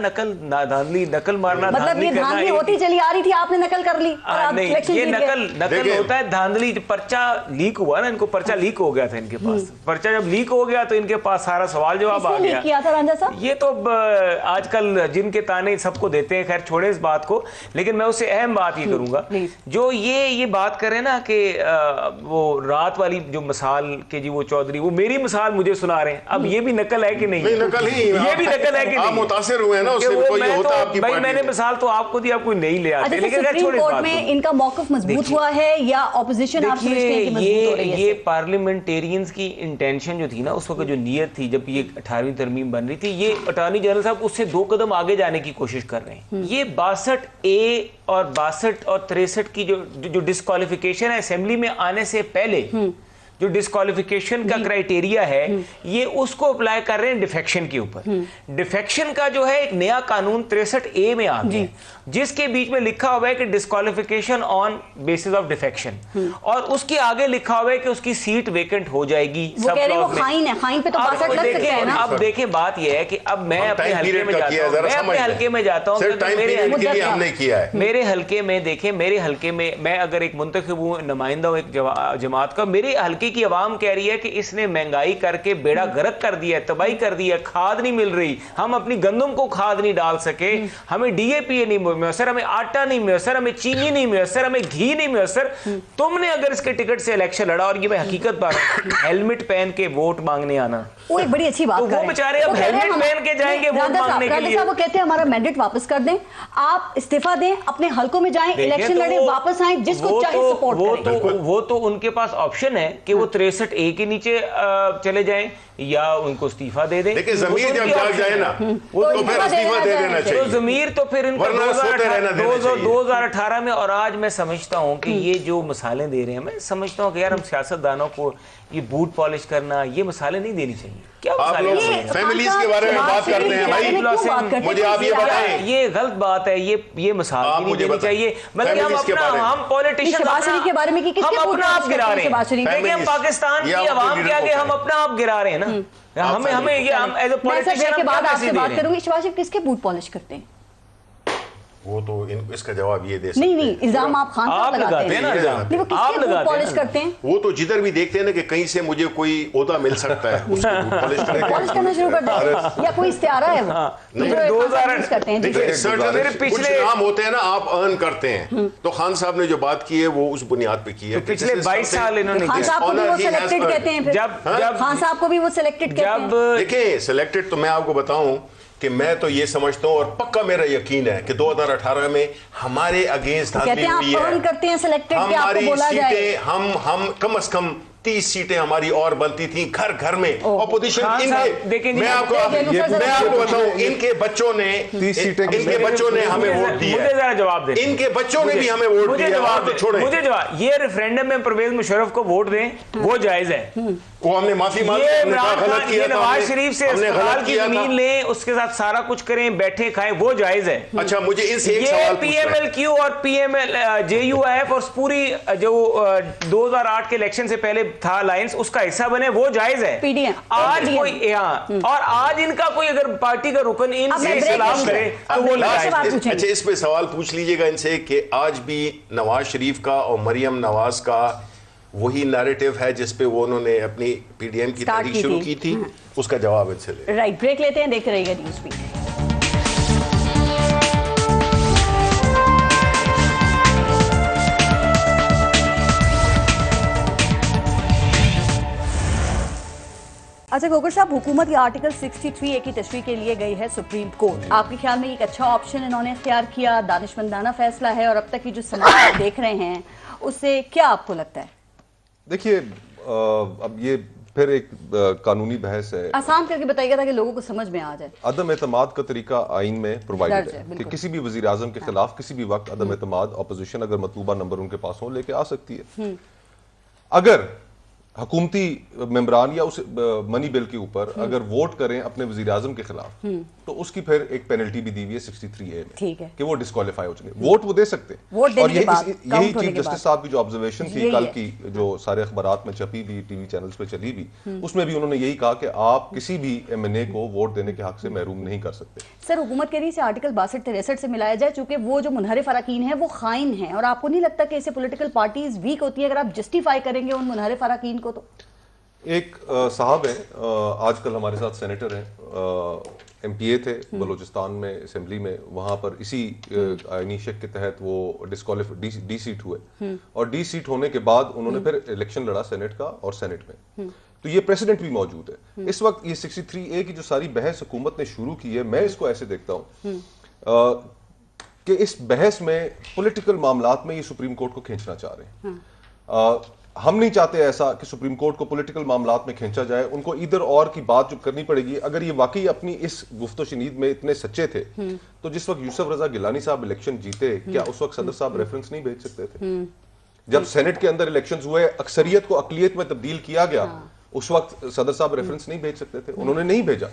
धांधली नकल मारना, मतलब ये धांधली होती चली आ रही थी, आपने नकल कर ली और आप इलेक्शन ये नकल होता है। धांधली पर्चा लीक हुआ ना, इनको पर्चा लीक हो गया था इनके पास। पर्चा जब लीक हो गया तो इनके पास सारा सवाल जवाब आ गया। किया था रांझा साहब? ये तो आजकल जिनके ताने सबको देते हैं, खैर छोड़े इस बात को। लेकिन मैं उससे अहम बात ये करूंगा, जो ये बात करें ना कि वो रात वाली जो मिसाल के जी वो चौधरी वो मेरी मिसाल मुझे सुना रहे हैं। अब ये भी नकल है कि नहीं? नकल ही, ये भी नकल है कि आप मुतासिर हुए ना उससे, कोई होता आपकी भाई मैंने मिसाल तो आपको दी, आप कोई नहीं ले आते। लेकिन सुप्रीम कोर्ट में इनका मौक़िफ़ मजबूत हुआ है या ऑपोजिशन आप समझते हैं कि मजबूत हो रही है? ये पार्लियामेंटेरियंस की इंटेंशन जो थी ना उस वक्त, जो नीयत थी जब ये 18वीं तरमीम बन रही थी, ये अटॉर्नी जनरल साहब उससे 2 कदम आगे जाने की कोशिश कर रहे हैं। ये 62A और 62 और 63 की जो डिस्क्वालिफिकेशन है असेंबली में आने से पहले, जो डिस्क्वालिफिकेशन का क्राइटेरिया है, ये उसको अप्लाई कर रहे हैं डिफेक्शन के ऊपर। डिफेक्शन का जो है एक नया कानून 63A में आ गया, जिसके बीच में लिखा हुआ है कि disqualification on basis of defection, और उसके आगे लिखा हुआ है कि उसकी सीट वेकेंट हो जाएगी। वो कह रहे हैं वो खाइन है, खाइन पे तो 62 लग सकता है ना। अब देखिए बात ये है कि अब मैं अपने हल्के में जाता हूं, मेरे हल्के में देखें, मेरे हल्के में मैं अगर एक मुंतखब हूं, नुमाइंदा हूं एक जमात का, मेरे हल्के की आवाम कह रही है कि इसने महंगाई करके बेड़ा गर्क कर दिया, तबाही कर दी है, खाद नहीं मिल रही, हम अपनी गंदम को खाद नहीं डाल सके, हमें डीएपी नहीं मैसर, हमें आटा नहीं मैसर, हमें चीनी नहीं मैसर, हमें घी नहीं मैसर। तुमने अगर इसके टिकट से इलेक्शन लड़ा, और ये मैं हकीकत बात, हेलमेट पहन के वोट मांगने आना, वो एक बड़ी अच्छी बात है। वो बेचारे अब हेलमेट पहन के जाएंगे वोट मांगने के लिए। वो कहते हैं हमारा मैंडेट वापस कर दें, आप इस्तीफा दें, अपने हल्कों में जाएं, इलेक्शन लड़ें, वापस आएं, जिसको चाहे सपोर्ट करें। वो तो उनके पास ऑप्शन है कि वो 63A के नीचे चले जाएं या उनको इस्तीफा दे दें। लेकिन ज़मीर जब जाग जाए ना, वो तो फिर इस्तीफा दे देना चाहिए। तो ज़मीर तो फिर इनको 2018 में, और आज मैं समझता हूं कि ये जो मिसालें दे रहे हैं, मैं समझता हूं कि यार हम सियासतदानों को ये बूट पॉलिश करना, ये मिसालें नहीं देनी चाहिए। क्या आप लोग फैमिलीज के बारे में बात करते हैं भाई, मुझे आप ये बताएं। ये गलत बात है, ये मिसाल नहीं देनी चाहिए। बल्कि हम पॉलिटिशियन के बारे में हम अपना आप गिरा रहे हैं। हम पाकिस्तान की आवाम के आगे हम अपना आप गिरा रहे हैं ना। हमें ये हम एज अ पॉलिटिशियन के बाद आपसे बात करूंगी। शहबाज शरीफ किसके बूट पॉलिश करते हैं? वो तो इसका जवाब ये दे सकते हैं। नहीं, इल्जाम आप खान साहब लगाते हैं ना, नहीं, वो आप लगाते पॉलिश करते हैं। वो तो जिधर भी देखते हैं ना कि कहीं से मुझे कोई ओहदा मिल सकता है, उसको पॉलिश करना शुरू कर दें, या कोई इस्तियारा है वो 2000 करते हैं। कुछ नाम होते हैं ना, आप अर्न करते हैं। तो खान साहब ने जो बात की है वो उस बुनियाद पे की है। पिछले 22 साल इन्होंने खान साहब को भी वो सिलेक्टेड कहते हैं। जब खान साहब को भी वो सिलेक्टेड कहते हैं। देखिए सिलेक्टेड तो मैं आपको बताऊं कि मैं तो ये समझता हूँ और पक्का मेरा यकीन है कि 2018 में हमारे अगेंस्ट हुई है। हमारी सीटें हम कम से कम 30 सीटें हमारी और बनती थी घर घर में। ऑपोजिशन मैं आपको बताऊं, इनके बच्चों ने 30 सीटें, इनके बच्चों ने हमें वोट दिया। मुझे जरा जवाब दें, इनके बच्चों ने भी हमें वोट दिया। मुझे जवाब, ये रेफरेंडम में परवेज मुशर्रफ को वोट दें, वो जायज है। वो हमने माफी मांगी, ये नवाज शरीफ से अस्पताल की जमीन लें, उसके साथ सारा कुछ करें, बैठे खाएं, वो जायज है। अच्छा मुझे इनसे एक सवाल पूछना है। PMLQ और PML JUIF और पूरी जो 2008 के इलेक्शन से पहले था अलायंस उसका हिस्सा बने, वो जायज है। PDM आज कोई और आज इनका कोई अगर पार्टी का रुकन इनसे इख्तिलाफ करे तो वो अच्छा, इस पे सवाल पूछ लीजिएगा इनसे कि आज भी नवाज शरीफ का और मरियम नवाज का वही नैरेटिव है जिस पे वो उन्होंने अपनी पीडीएम की तहरीक शुरू की थी, उसका जवाब इनसे ले। राइट, ब्रेक लेते हैं, देखते रहिएगा न्यूज़ बीट। अच्छा गोकर साहब, हुकूमत या आर्टिकल 63A की तशरीह के लिए गई है सुप्रीम कोर्ट। आपके ख्याल में एक अच्छा ऑप्शन इन्होंने इख्तियार किया, दानिशमंदाना फैसला है, और अब तक की जो समाज देख रहे हैं उससे क्या आपको लगता है? देखिए, अब ये फिर एक कानूनी बहस है। आसान करके बताइएगा ताकि लोगों को समझ में आ जाए। अदम एतमाद का तरीका आइन में प्रोवाइडेड है कि किसी भी वजीर आजम के खिलाफ किसी भी वक्त अदम एतमाद ऑपोजिशन अगर मतलूबा नंबर उनके पास हो लेके आ सकती है। अगर हुकूमती मेंबरान या उस मनी बिल के ऊपर अगर वोट करें अपने वजीर आजम के खिलाफ तो उसकी फिर एक पेनल्टी भी दी हुई है 63A में, ठीक है, कि वो डिस्क्वालीफाई हो चुके। वोट वो दे सकते हैं। और यही चीफ जस्टिस साहब की जो ऑब्जर्वेशन थी कल की, जो सारे अखबारात में छपी भी, टीवी चैनल्स पे चली भी, उसमें भी उन्होंने यही कहा कि आप किसी भी MNA को वोट देने के हक से महरूम नहीं कर सकते। सर, हुकूमत कह रही है आर्टिकल 62-63 से मिलाया जाए, चूंकि वो जो मुनहरिफ अरकान है वो खाइन है, और आपको नहीं लगता कि इससे पॉलिटिकल पार्टीज वीक होती है अगर आप जस्टिफाई करेंगे उन मुनहरिफ अरकान को? तो एक साहब है, आजकल हमारे साथ सेनेटर हैं, MPA थे बलूचिस्तान में असेंबली में, वहां पर इसी आईनी शेक के तहत वो डी सीट हुए, और डी सीट होने के बाद उन्होंने फिर इलेक्शन लड़ा सेनेट का और सेनेट में, तो ये प्रेसिडेंट भी मौजूद है। इस वक्त ये 63A की जो सारी बहस हुकूमत ने शुरू की है, मैं इसको ऐसे देखता हूँ कि इस बहस में पॉलिटिकल मामलात में ये सुप्रीम कोर्ट को खींचना चाह रहे हैं। हम नहीं चाहते ऐसा कि सुप्रीम कोर्ट को पॉलिटिकल मामलात में खींचा जाए। उनको इधर और की बात जो करनी पड़ेगी। अगर ये वाकई अपनी इस गुफ्तो-शनीद में इतने सच्चे थे तो जिस वक्त यूसुफ रजा गिलानी साहब इलेक्शन जीते, क्या उस वक्त सदर साहब रेफरेंस नहीं भेज सकते थे? जब सेनेट के अंदर इलेक्शंस हुए, अक्सरियत को अकलियत में तब्दील किया गया, उस वक्त सदर साहब रेफरेंस नहीं भेज सकते थे, उन्होंने नहीं भेजा।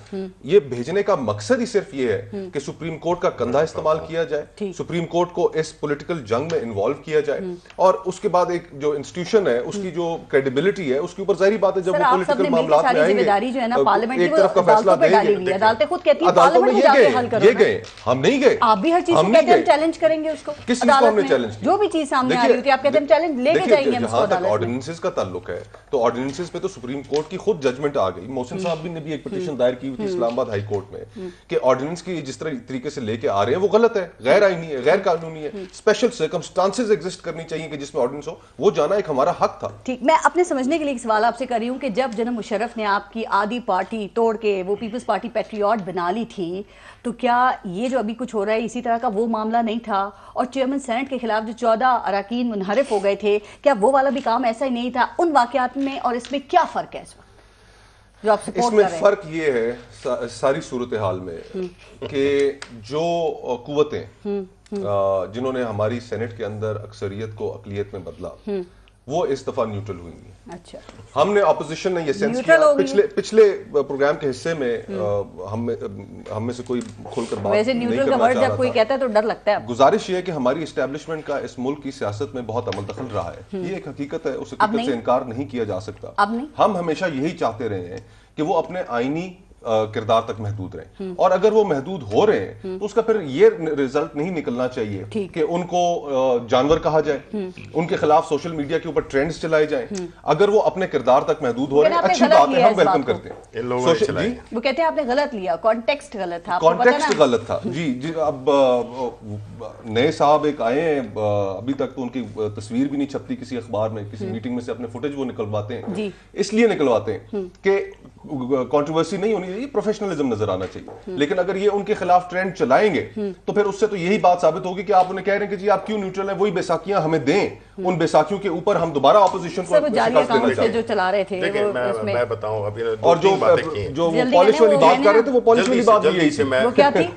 ये भेजने का मकसद ही सिर्फ ये है कि सुप्रीम कोर्ट का कंधा इस्तेमाल किया जाए, सुप्रीम कोर्ट को इस पॉलिटिकल जंग में इन्वॉल्व किया जाए, और उसके बाद एक जो इंस्टीट्यूशन है उसकी जो क्रेडिबिलिटी है उसके ऊपर जाहिर बात है जब वो पॉलिटिकल मामलात में आएंगे, एक तरफ का फैसला देंगे, अदालतें खुद कहती हैं अदालतों में ये गए, हम नहीं गए। आप भी हर चीज को कहते हैं चैलेंज करेंगे उसको, किस चीज को हमने चैलेंज किया? जो भी चीज सामने आ रही होती है आप कहते हैं चैलेंज लेके जाएंगे हम उसको अदालत में। ऑर्डिनेंसेस का ताल्लुक है तो ऑर्डिनेंसेस पे तो सुप्रीम कोर्ट की खुद जजमेंट आ गई। मोहसिन साहब ने भी एक पिटीशन दायर की थी इस्लामाबाद हाई कोर्ट में कि ऑर्डिनेंस की जिस तरीके से लेके आ रहे हैं वो गलत है, गैर आईनी है, गैर कानूनी है। स्पेशल सर्कमस्टांसेस एग्जिस्ट करनी चाहिए कि जिसमें ऑर्डिनेंस हो, वो जाना एक हमारा हक था। ठीक, मैं अपने समझने के लिए एक सवाल आपसे कर रही हूँ कि जब जनरल मुशर्रफ ने आपकी आधी पार्टी तोड़ के वो पीपल्स पार्टी पैट्रियट बना ली थी, तो क्या ये जो अभी कुछ हो रहा है इसी तरह का वो मामला नहीं था? और चेयरमैन सेनेट के खिलाफ जो 14 अरकान मुनहरिफ हो गए थे, क्या वो वाला भी काम ऐसा ही नहीं था? उन वाकयात में और इसमें क्या फर्क है जो आप सपोर्ट कर रहे हैं? इसमें फर्क ये है सारी सूरत हाल में कि जो कुव्वतें जिन्होंने हमारी सेनेट के अंदर अक्सरियत को अकलियत में बदला, वो इस दफा न्यूट्रल हुई है। अच्छा, हमने ऑपोजिशन ने ये सेंस किया पिछले प्रोग्राम के हिस्से में हम में से कोई खुलकर बात वैसे न्यूट्रल का वर्ड जब कोई कहता है तो डर लगता है। गुजारिश ये है कि हमारी एस्टेब्लिशमेंट का इस मुल्क की सियासत में बहुत अमल दखल रहा है, ये एक हकीकत है, उस हकीकत से इनकार नहीं किया जा सकता। हम हमेशा यही चाहते रहे हैं कि वो अपने आईनी किरदार तक महदूद रहें, और अगर वो महदूद हो रहे हैं तो उसका फिर ये रिजल्ट नहीं निकलना चाहिए कि उनको जानवर कहा जाए, उनके खिलाफ सोशल मीडिया के ऊपर ट्रेंड्स चलाए जाएं। अगर वो अपने किरदार तक महदूद हो रहे हैं, अच्छी बात है, हम वेलकम करते हैं। वो कहते हैं आपने गलत लिया, कॉन्टेक्स्ट गलत था, कॉन्टेक्स्ट गलत था। जी, अब नए साहब एक आए हैं, अभी तक तो उनकी तस्वीर भी नहीं छपती किसी अखबार में, किसी मीटिंग में से अपने फुटेज वो निकलवाते हैं, इसलिए निकलवाते हैं कि कंट्रोवर्सी नहीं होनी चाहिए, प्रोफेशनलिज्म नजर आना चाहिए। लेकिन अगर ये उनके खिलाफ ट्रेंड चलाएंगे तो फिर उससे तो यही बात साबित होगी कि आप उन्हें कह रहे हैं कि जी आप क्यों न्यूट्रल हैं, वही बैसाखियां हमें दें, उन बैसाखियों के ऊपर हम दोबारा ऑपोजिशन को जो चला रहे थे। मैं बताऊं, अभी और जो वो पॉलिश वाली बात कर रहे थे, वो पॉलिश वाली बात यही थी। वो क्या थी?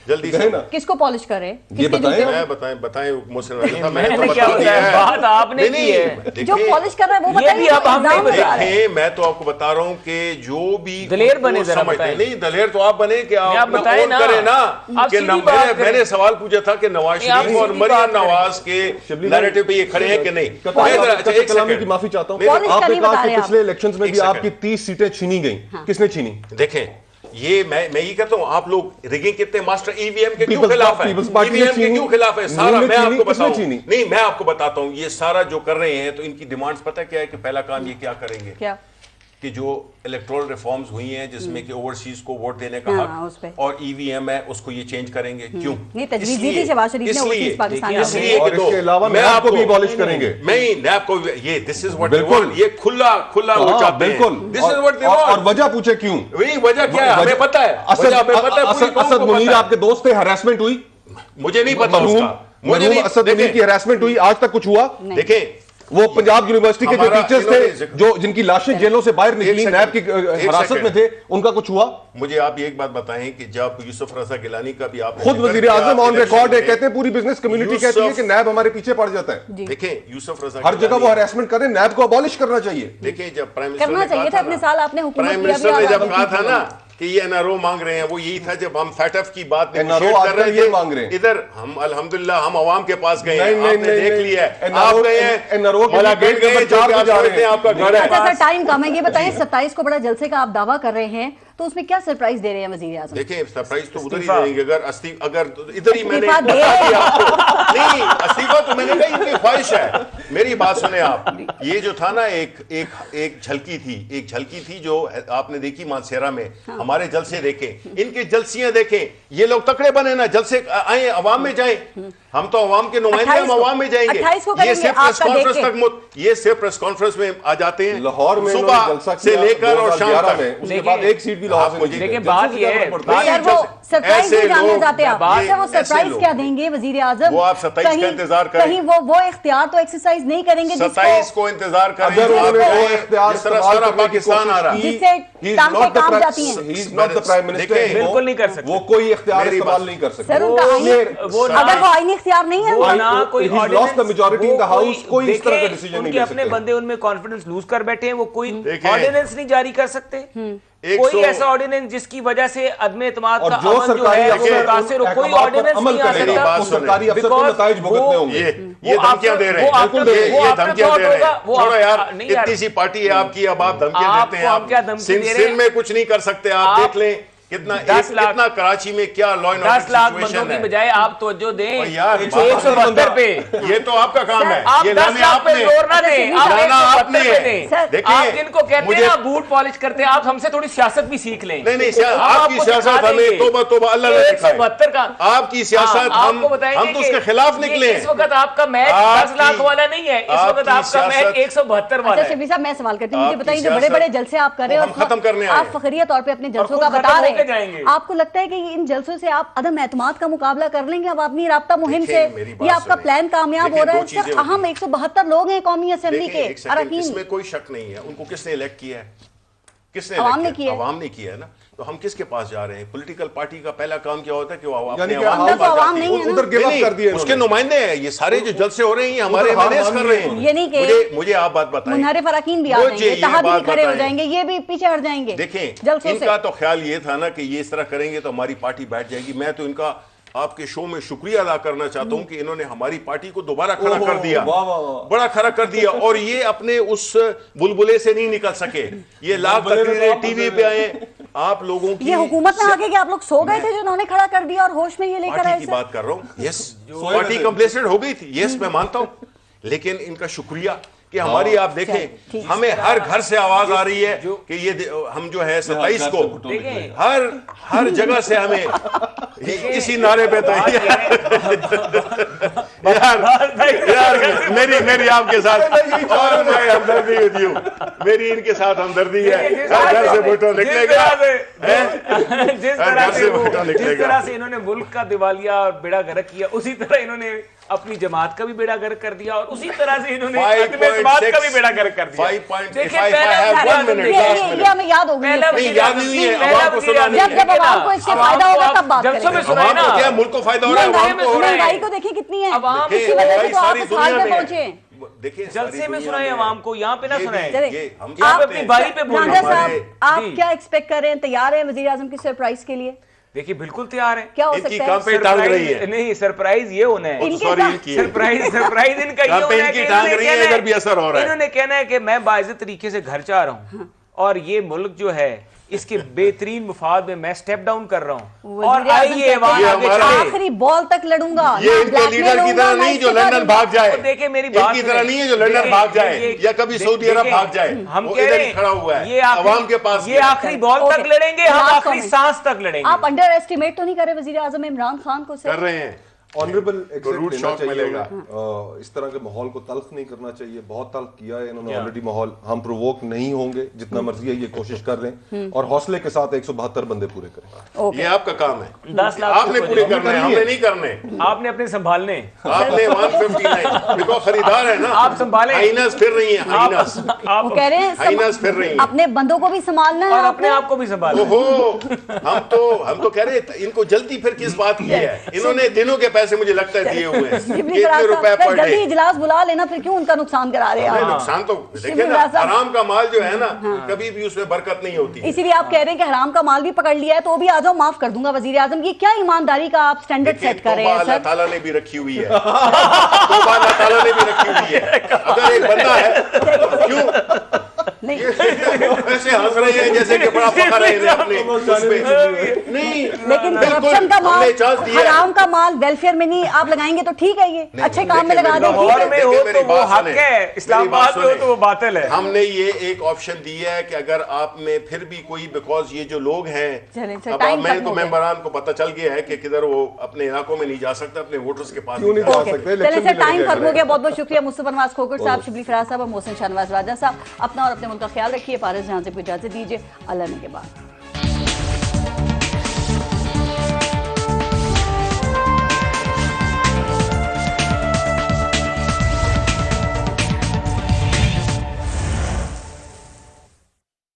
जल्दी से कहे ना। किसको पॉलिश करे? ये बताएं। मैं बताएं मोहसिन रजा साहब, मैंने तो क्या बता दिया बताया? है। बात आपने नहीं, की है। देखिए, जो पॉलिश कर रहा है वो ये भी बताइए, अब हम नहीं इल्जाम बता लगा रहे हैं। देखिए, मैं तो आपको बता रहा हूँ कि जो भी दलेर बने, उनको जरा समझते हैं। बताएं। नहीं, दलेर तो आप बने कि आप आप बताएं ना। करें ना आप कि सीधी बात करें। मैंने सवाल पूछा था कि नवाज नहीं, आप शरीफ और सीधी मरियम बात करें। नवाज के शिबली नैरेटिव पे ये खड़े हैं कि नहीं? कलामी की माफी चाहता हूँ। पॉलिश का आपने नहीं कहा बता कि रहे आप। पिछले इलेक्शंस में एक भी सेकंड। आपकी 30 सीटें छीनी गई। किसने छीनी? देखें, ये मैं ये कहता हूं, आप लोग रिगिंग कितने मास्टर ईवीएम के क्यों People's खिलाफ है? People's Party ने ईवीएम के चीनी, क्यों खिलाफ है? सारा नीम ने मैं चीनी, आपको किसने बताऊं। चीनी? नहीं, मैं आपको बताता हूं, ये सारा जो कर रहे हैं तो इनकी डिमांड्स पता क्या है कि पहला काम ये क्या करेंगे क्या? कि जो इलेक्टोरल रिफॉर्म्स हुई हैं जिसमें कि ओवरसीज को वोट देने का हाँ, उस पे। हक और ईवीएम है उसको ये चेंज करेंगे। क्यों? नहीं, तजवीज़ दी थी शहबाज शरीफ ने overseas पाकिस्तान देखिए, में। इसलिए और कि दो इसके अलावा मैं नैब को आपको भी abolish करेंगे। नहीं, नैब को ये दिस इज व्हाट दे बिल्कुल। वांट, ये खुला वो हाँ, चाहते हैं। बिल्कुल। दिस इज व्हाट दे और वांट। वजह पूछे क्यों? वही वजह क्या है हमें पता है। वजह हमें पता है, पूरी कौम असद को मुनीर पता है। आपके दोस्त थे, हरासमेंट हुई? मुझे नहीं पता उसका। मुझे नहीं असद मुनीर की हरासमेंट हुई, आज तक कुछ हुआ? देखें, वो पंजाब यूनिवर्सिटी के जो हमारा टीचर्स इन्होंने थे जिक्र- जो जिनकी लाशें जेलों से बाहर निकली, सेकंड, नैब की एक हिरासत सेकंड। में थे, उनका कुछ हुआ? मुझे आप ये एक बात बताएं कि जब यूसुफ रजा गिलानी का भी आप खुद वजीर आजम ऑन रिकॉर्ड है, कहते हैं पूरी बिजनेस कम्युनिटी कहती है कि नैब हमारे पीछे पड़ जाता है। देखें, यूसुफ रजा हर जगह वो हरासमेंट कर रहे हैं, नैब को अबॉलिश करना चाहिए। देखें, जब प्राइम मिनिस्टर करना ने कहा चाहिए था, अपने साल आपने हुकूमत प्राइम किया भी, मिनिस्टर ने आप जब आगे कहा की था ना कि ये एनआरओ मांग रहे हैं, वो यही था जब हम फैटफ की बात NRO negotiate कर रहे आजकल ये थे। मांग रहे हैं। इधर हम अल्हम्दुलिल्लाह हम अवाम के पास गए हैं, नहीं, नहीं, आपने नहीं, देख नहीं। लिया है। NRO आप गए हैं, NRO के मला लिए गेट गए, नंबर जो 4 कि पे आप जा रहे समझते हैं हैं। आपका घर है। अच्छा सर, टाइम कम है, ये बताएं 27 को बड़ा जलसे का आप दावा कर रहे हैं, तो उसमें क्या सरप्राइज दे रहे हैं वजीर आजम? देखें, सरप्राइज तो उधर ही देंगे अगर इधर ही मैंने इस्तीफा दे। बता दिया आपको। नहीं, इस्तीफा तो मैंने कहा इनकी ख्वाहिश है। मेरी बात सुने आप, ये जो था ना एक झलकी थी जो आपने देखी मानसेरा में। हमारे जलसे देखें, इनके जलसियां देखें, ये लोग तकड़े बने ना, जलसे आए अवाम में जाएं। हम तो अवाम के नुमाइंदे, हम 28 को अवाम में जाएंगे। 28 को ये करेंगे, सिर्फ प्रेस आपका देख कॉन्फ्रेंस के। तक ये सिर्फ प्रेस कॉन्फ्रेंस में आ जाते हैं लाहौर में सुबह इन्होंने जलसा से किया लेकर और शाम 2011 तक। में, उसके देखिए, बाद एक सीट भी लाहौर से आप नहीं देखिए, जीते। बात जलसे ये से क्या है, फर्क पड़ता है? सर, वो सरप्राइज ऐसे नहीं जानना लोग- चाहते आप। बात- सर, वो ऐसे सरप्राइज लोग- क्या देंगे वजीर आजम? वो आप 27 का इंतजार करें। कहीं वो इख्तियार तो एक्सरसाइज नहीं करेंगे 27 को इंतजार करें। अगर उन्होंने आप वो गए, इख्तियार जिस तरह इस्तेमाल सारा करने की पाकिस्तान आ रहा कोशिश है। की, जिससे he is टांगे not the काम prime- जाती हैं। he is not the prime minister। देखें, बिल्कुल नहीं कर सकते। वो कोई इख्तियार मेरी इस्तेमाल बात- नहीं कर सकते। सर, उनका वो ना- अगर वो आईनी इख्तियार नहीं है, वो वो ना कोई He's lost the ordinance- majority in the वो house, कोई इस तरह का देखें, decision नहीं उनके ले अपने सकते। बंदे उनमें कॉन्फिडेंस लूज कर बैठे हैं, वो कोई देखें। ऑर्डिनेंस नहीं जारी कर सकते। कोई ऐसा ऑर्डिनेंस जिसकी वजह से अदम एतमाद और का जो अमन जो सरकारी है वो अफसर मुतासिर हो, उन कोई अहकामात पर ऑर्डिनेंस अमल नहीं आ करेंगे, मेरी सकता। बात वो सुने। सरकारी अफसर को Because नताइज भुगतने वो- होंगे। ये धमकियां दे रहे हैं। बिल्कुल दे रहे हैं। ये आफ्टर धमकियां थॉट दे रहे होगा, हैं। वो छोड़ो यार, नहीं यार। इतनी सी पार्टी है आपकी, अब आप धमकियां आपको देते हैं। हम क्या धमकी दे रहे हैं? सिंध में कुछ नहीं कर सकते। आप देख लें कितना 10 लाख कितना कराची में क्या लॉ एंड 10 लाख ऑर्डर बंदों की सिचुएशन है। बजाय आप तवज्जो दें और यार, 172 पे। ये तो आपका काम है। आप ये 10 लाने लाख पे आपने। जोर ना दें, आप लाना 172 आपने पे दें। सर, देखिए, आप जिनको कहते हैं मुझे- ना बूट पॉलिश करते हैं, आप हमसे थोड़ी सियासत भी सीख लें। नहीं हम आपकी आपको सियासत सिखा हमें देंगे। तोबा तोबा अल्लाह ने सिखाई। 172 का आपकी सियासत आपको बताएंगे हम तो कि उसके खिलाफ ये निकले। इस वक्त आपका मैच 10 लाख वाला नहीं है, इस वक्त आपका मैच 172 वाला अच्छा है। शबीर साहब, मैं सवाल करती हूँ, मुझे आपकी बताइए जो बड़े सियासत बड़े जलसे आप कर रहे वो हो, हम खत्म करने आए आप हैं। फखरिया तौर पे अपने जलसों खुद का खत्म बता रहे होके जाएंगे। हैं, आपको लगता है कि इन जलसों से आप अदम एतमाद का मुकाबला कर लेंगे अब अपनी राब्ता मुहिम से? देखिए, मेरी बात ये आपका सुनिए। प्लान कामयाब देखिए, हो रहा दो है? चीजें सर, होती अहम हैं। 172 लोग हैं कौमी असेंबली देखिए, के एक सेकंड, अरकान। इसमें कोई शक नहीं है। उनको किसने इलेक्ट किया है? किसने अवाम elect ने किया है। अवाम ने किया है ना। तो हम किसके पास जा रहे हैं? पॉलिटिकल पार्टी का पहला काम क्या होता है कि वो यानी अपने कि अवाम अंदर के तो पास अवाम जाती है। नहीं है ना। उधर गिव अप नहीं, कर दिए उसके इन्होंने। नुमाइंदे हैं। ये सारे जो जलसे हो रहे हैं, ये हमारे उधर हार मैनेज मान कर लिए रहे हैं। ये नहीं कि मुझे आप बात बताएं। मुनहरिफ अरकान भी आ मुझे जाएंगे, ये इत्तेहाद बात भी खड़े हो बताएं। जाएंगे, ये भी पीछे हट जाएंगे देखें, जलसों इनका से। तो ख्याल ये था ना कि ये इस तरह करेंगे तो हमारी पार्टी बैठ जाएगी। मैं तो इनका आपके शो में शुक्रिया अदा करना चाहता हूं कि इन्होंने हमारी पार्टी को दोबारा खड़ा कर दिया, वाह, वाह, वाह। बड़ा खड़ा कर दिया। और ये अपने उस बुलबुले से नहीं निकल सके। ये लाख बुलबुले में तकरीरें तो टीवी पे आए। आप लोगों की ये हुकूमत में आके कि आप लोग सो गए थे जो उन्होंने खड़ा कर दिया और होश में ये लेकर पार्टी आए की सर? बात कर रहा हूं। यस, पार्टी कंप्लेसेंट हो गई थी। यस, मैं मानता हूं। लेकिन इनका शुक्रिया कि हमारी आप देखें, हमें हर घर से आवाज आ रही है कि ये हम जो है 27 को देखें, हर जगह से हमें इसी नारे पे था। यार मेरी आपके साथ और मैं हमदर्दी विद यू, मेरी इनके साथ हमदर्दी है। हर घर से फोटो निकलेगा। जिस घर से फोटो जिस निकलेगा। तरह से इन्होंने मुल्क का दिवालिया और बेड़ा गर्क किया, उसी तरह इन्होंने अपनी जमात का भी बेड़ा गर्क कर दिया और उसी तरह से इन्होंने अपने समाज का भी बेड़ा गर्क कर दिया। देखिए ये हमें याद हो गई है। याद नहीं है, आवाम को सुना नहीं जब आवाम को इससे फायदा होगा तब बात जब करेंगे। सुनाए ना, क्या मुल्क को फायदा हो रहा है, आवाम को हो रहा है। महंगाई को देखिए कितनी है, आवाम इसी वजह से तो आप इस हाल पे पहुंचे। देखिए जलसे में सुनाए आवाम को, यहाँ पे ना सुनाए। हम आप अपनी बारी पे बोल रहे साहब, हैं। आप क्या एक्सपेक्ट कर रहे हैं? तैयार हैं वजीर आजम की सरप्राइज के लिए? देखिए बिल्कुल तैयार है। क्या हो इनकी सकता है? कैंपेन टांग रही है। नहीं, सरप्राइज ये होना है, इनके सरप्राइज इनका ये होना है कि टांग रही है, इधर भी असर हो रहा है। इन्होंने कहना है कि मैं बाइज्जत तरीके से घर जा रहा हूँ और ये मुल्क जो है इसके बेहतरीन मुफाद में मैं स्टेप डाउन कर रहा हूँ और आइए ऐवान आगे चले। आखिरी बॉल तक लड़ूंगा। ये इनके लीडर की तरह नहीं जो लंदन भाग जाए। देखिए मेरी बात इनकी तरह नहीं है जो लंदन भाग जाए या कभी सऊदी अरब भाग जाए। हम वो कह इधर रहे ही खड़ा हुआ है, ये आवाम के पास ये आखिरी बॉल तक लड़ेंगे, हम आखिरी सांस तक लड़ेंगे। आप अंडर एस्टिमेट तो नहीं कर रहे वजीर आजम इमरान खान को? कर रहे हैं। ऑनरेबल रूट शॉक मिलेगा। इस तरह के माहौल को तल्ख नहीं करना चाहिए, बहुत तल्ख किया है इन्होंने ऑलरेडी माहौल। हम प्रोवोक नहीं होंगे, जितना मर्जी है ये कोशिश कर रहे हैं और हौसले के साथ 172 बंदे पूरे करें। ये आपका काम है, 10 लाख आपने पूरे करने हैं, हमने नहीं करने। आपने अपने संभालने, आपने 159 देखो खरीदार है ना, आप संभालें। हाइनस फिर रही है, हाइनस वो कह रहे हैं हाइनस फिर रही है, अपने बंदों को भी संभालना है और अपने आप को भी संभालना। ओहो, हम तो कह रहे इनको जल्दी फिर किस बात की है। इन्होंने दिनों के पैसे मुझे लगता है दिए हुए हैं, कितने रुपए पर डे। जल्दी इजलास बुला लेना, फिर क्यों उनका नुकसान करा रहे हैं? नुकसान तो देखिए ना, हराम का माल जो है ना कभी भी उसमें बरकत नहीं होती। इसीलिए आप कह रहे हैं कि हराम का माल भी पकड़ लिया है तो भी आ जाओ, माफ कर दूंगा वजीर आजम। ये क्या ईमानदारी का आप स्टैंडर्ड सेट कर रहे हैं अल्लाह सर? ताला ने भी रखी हुई है, तौबा अल्लाह ताला ने भी रखी हुई है। अगर एक बंदा है क्यों नहीं ऐसे हंस रहे हैं जैसे कि बड़ा फखर है अपने उस पे। नहीं, लेकिन करप्शन का माल, हराम का माल वेलफेयर में नहीं आप लगाएंगे तो ठीक है, ये अच्छे काम में लगा दें, ठीक लाहौर है। में हो तो वो हक है, इस्लामाबाद में हो तो वो बातिल है। हमने ये एक ऑप्शन दिया है कि अगर आप में फिर भी कोई, बिकॉज ये जो लोग हैं, अब मैं मेंबरान को पता चल गया है कि किधर वो अपने इलाकों में नहीं जा सकते, अपने वोटर्स के पास क्यों नहीं जा सकते? चलिए सर, टाइम खत्म हो गया। बहुत बहुत शुक्रिया मुस्तफा नवाज खोखर साहब, शिबली फराज साहब और मोहसिन शाहनवाज राजा साहब। अपना और अपने मुल्क का ख्याल रखिए। पारस जहां से इजाजत दीजिए, अल्लाह ने के बाद।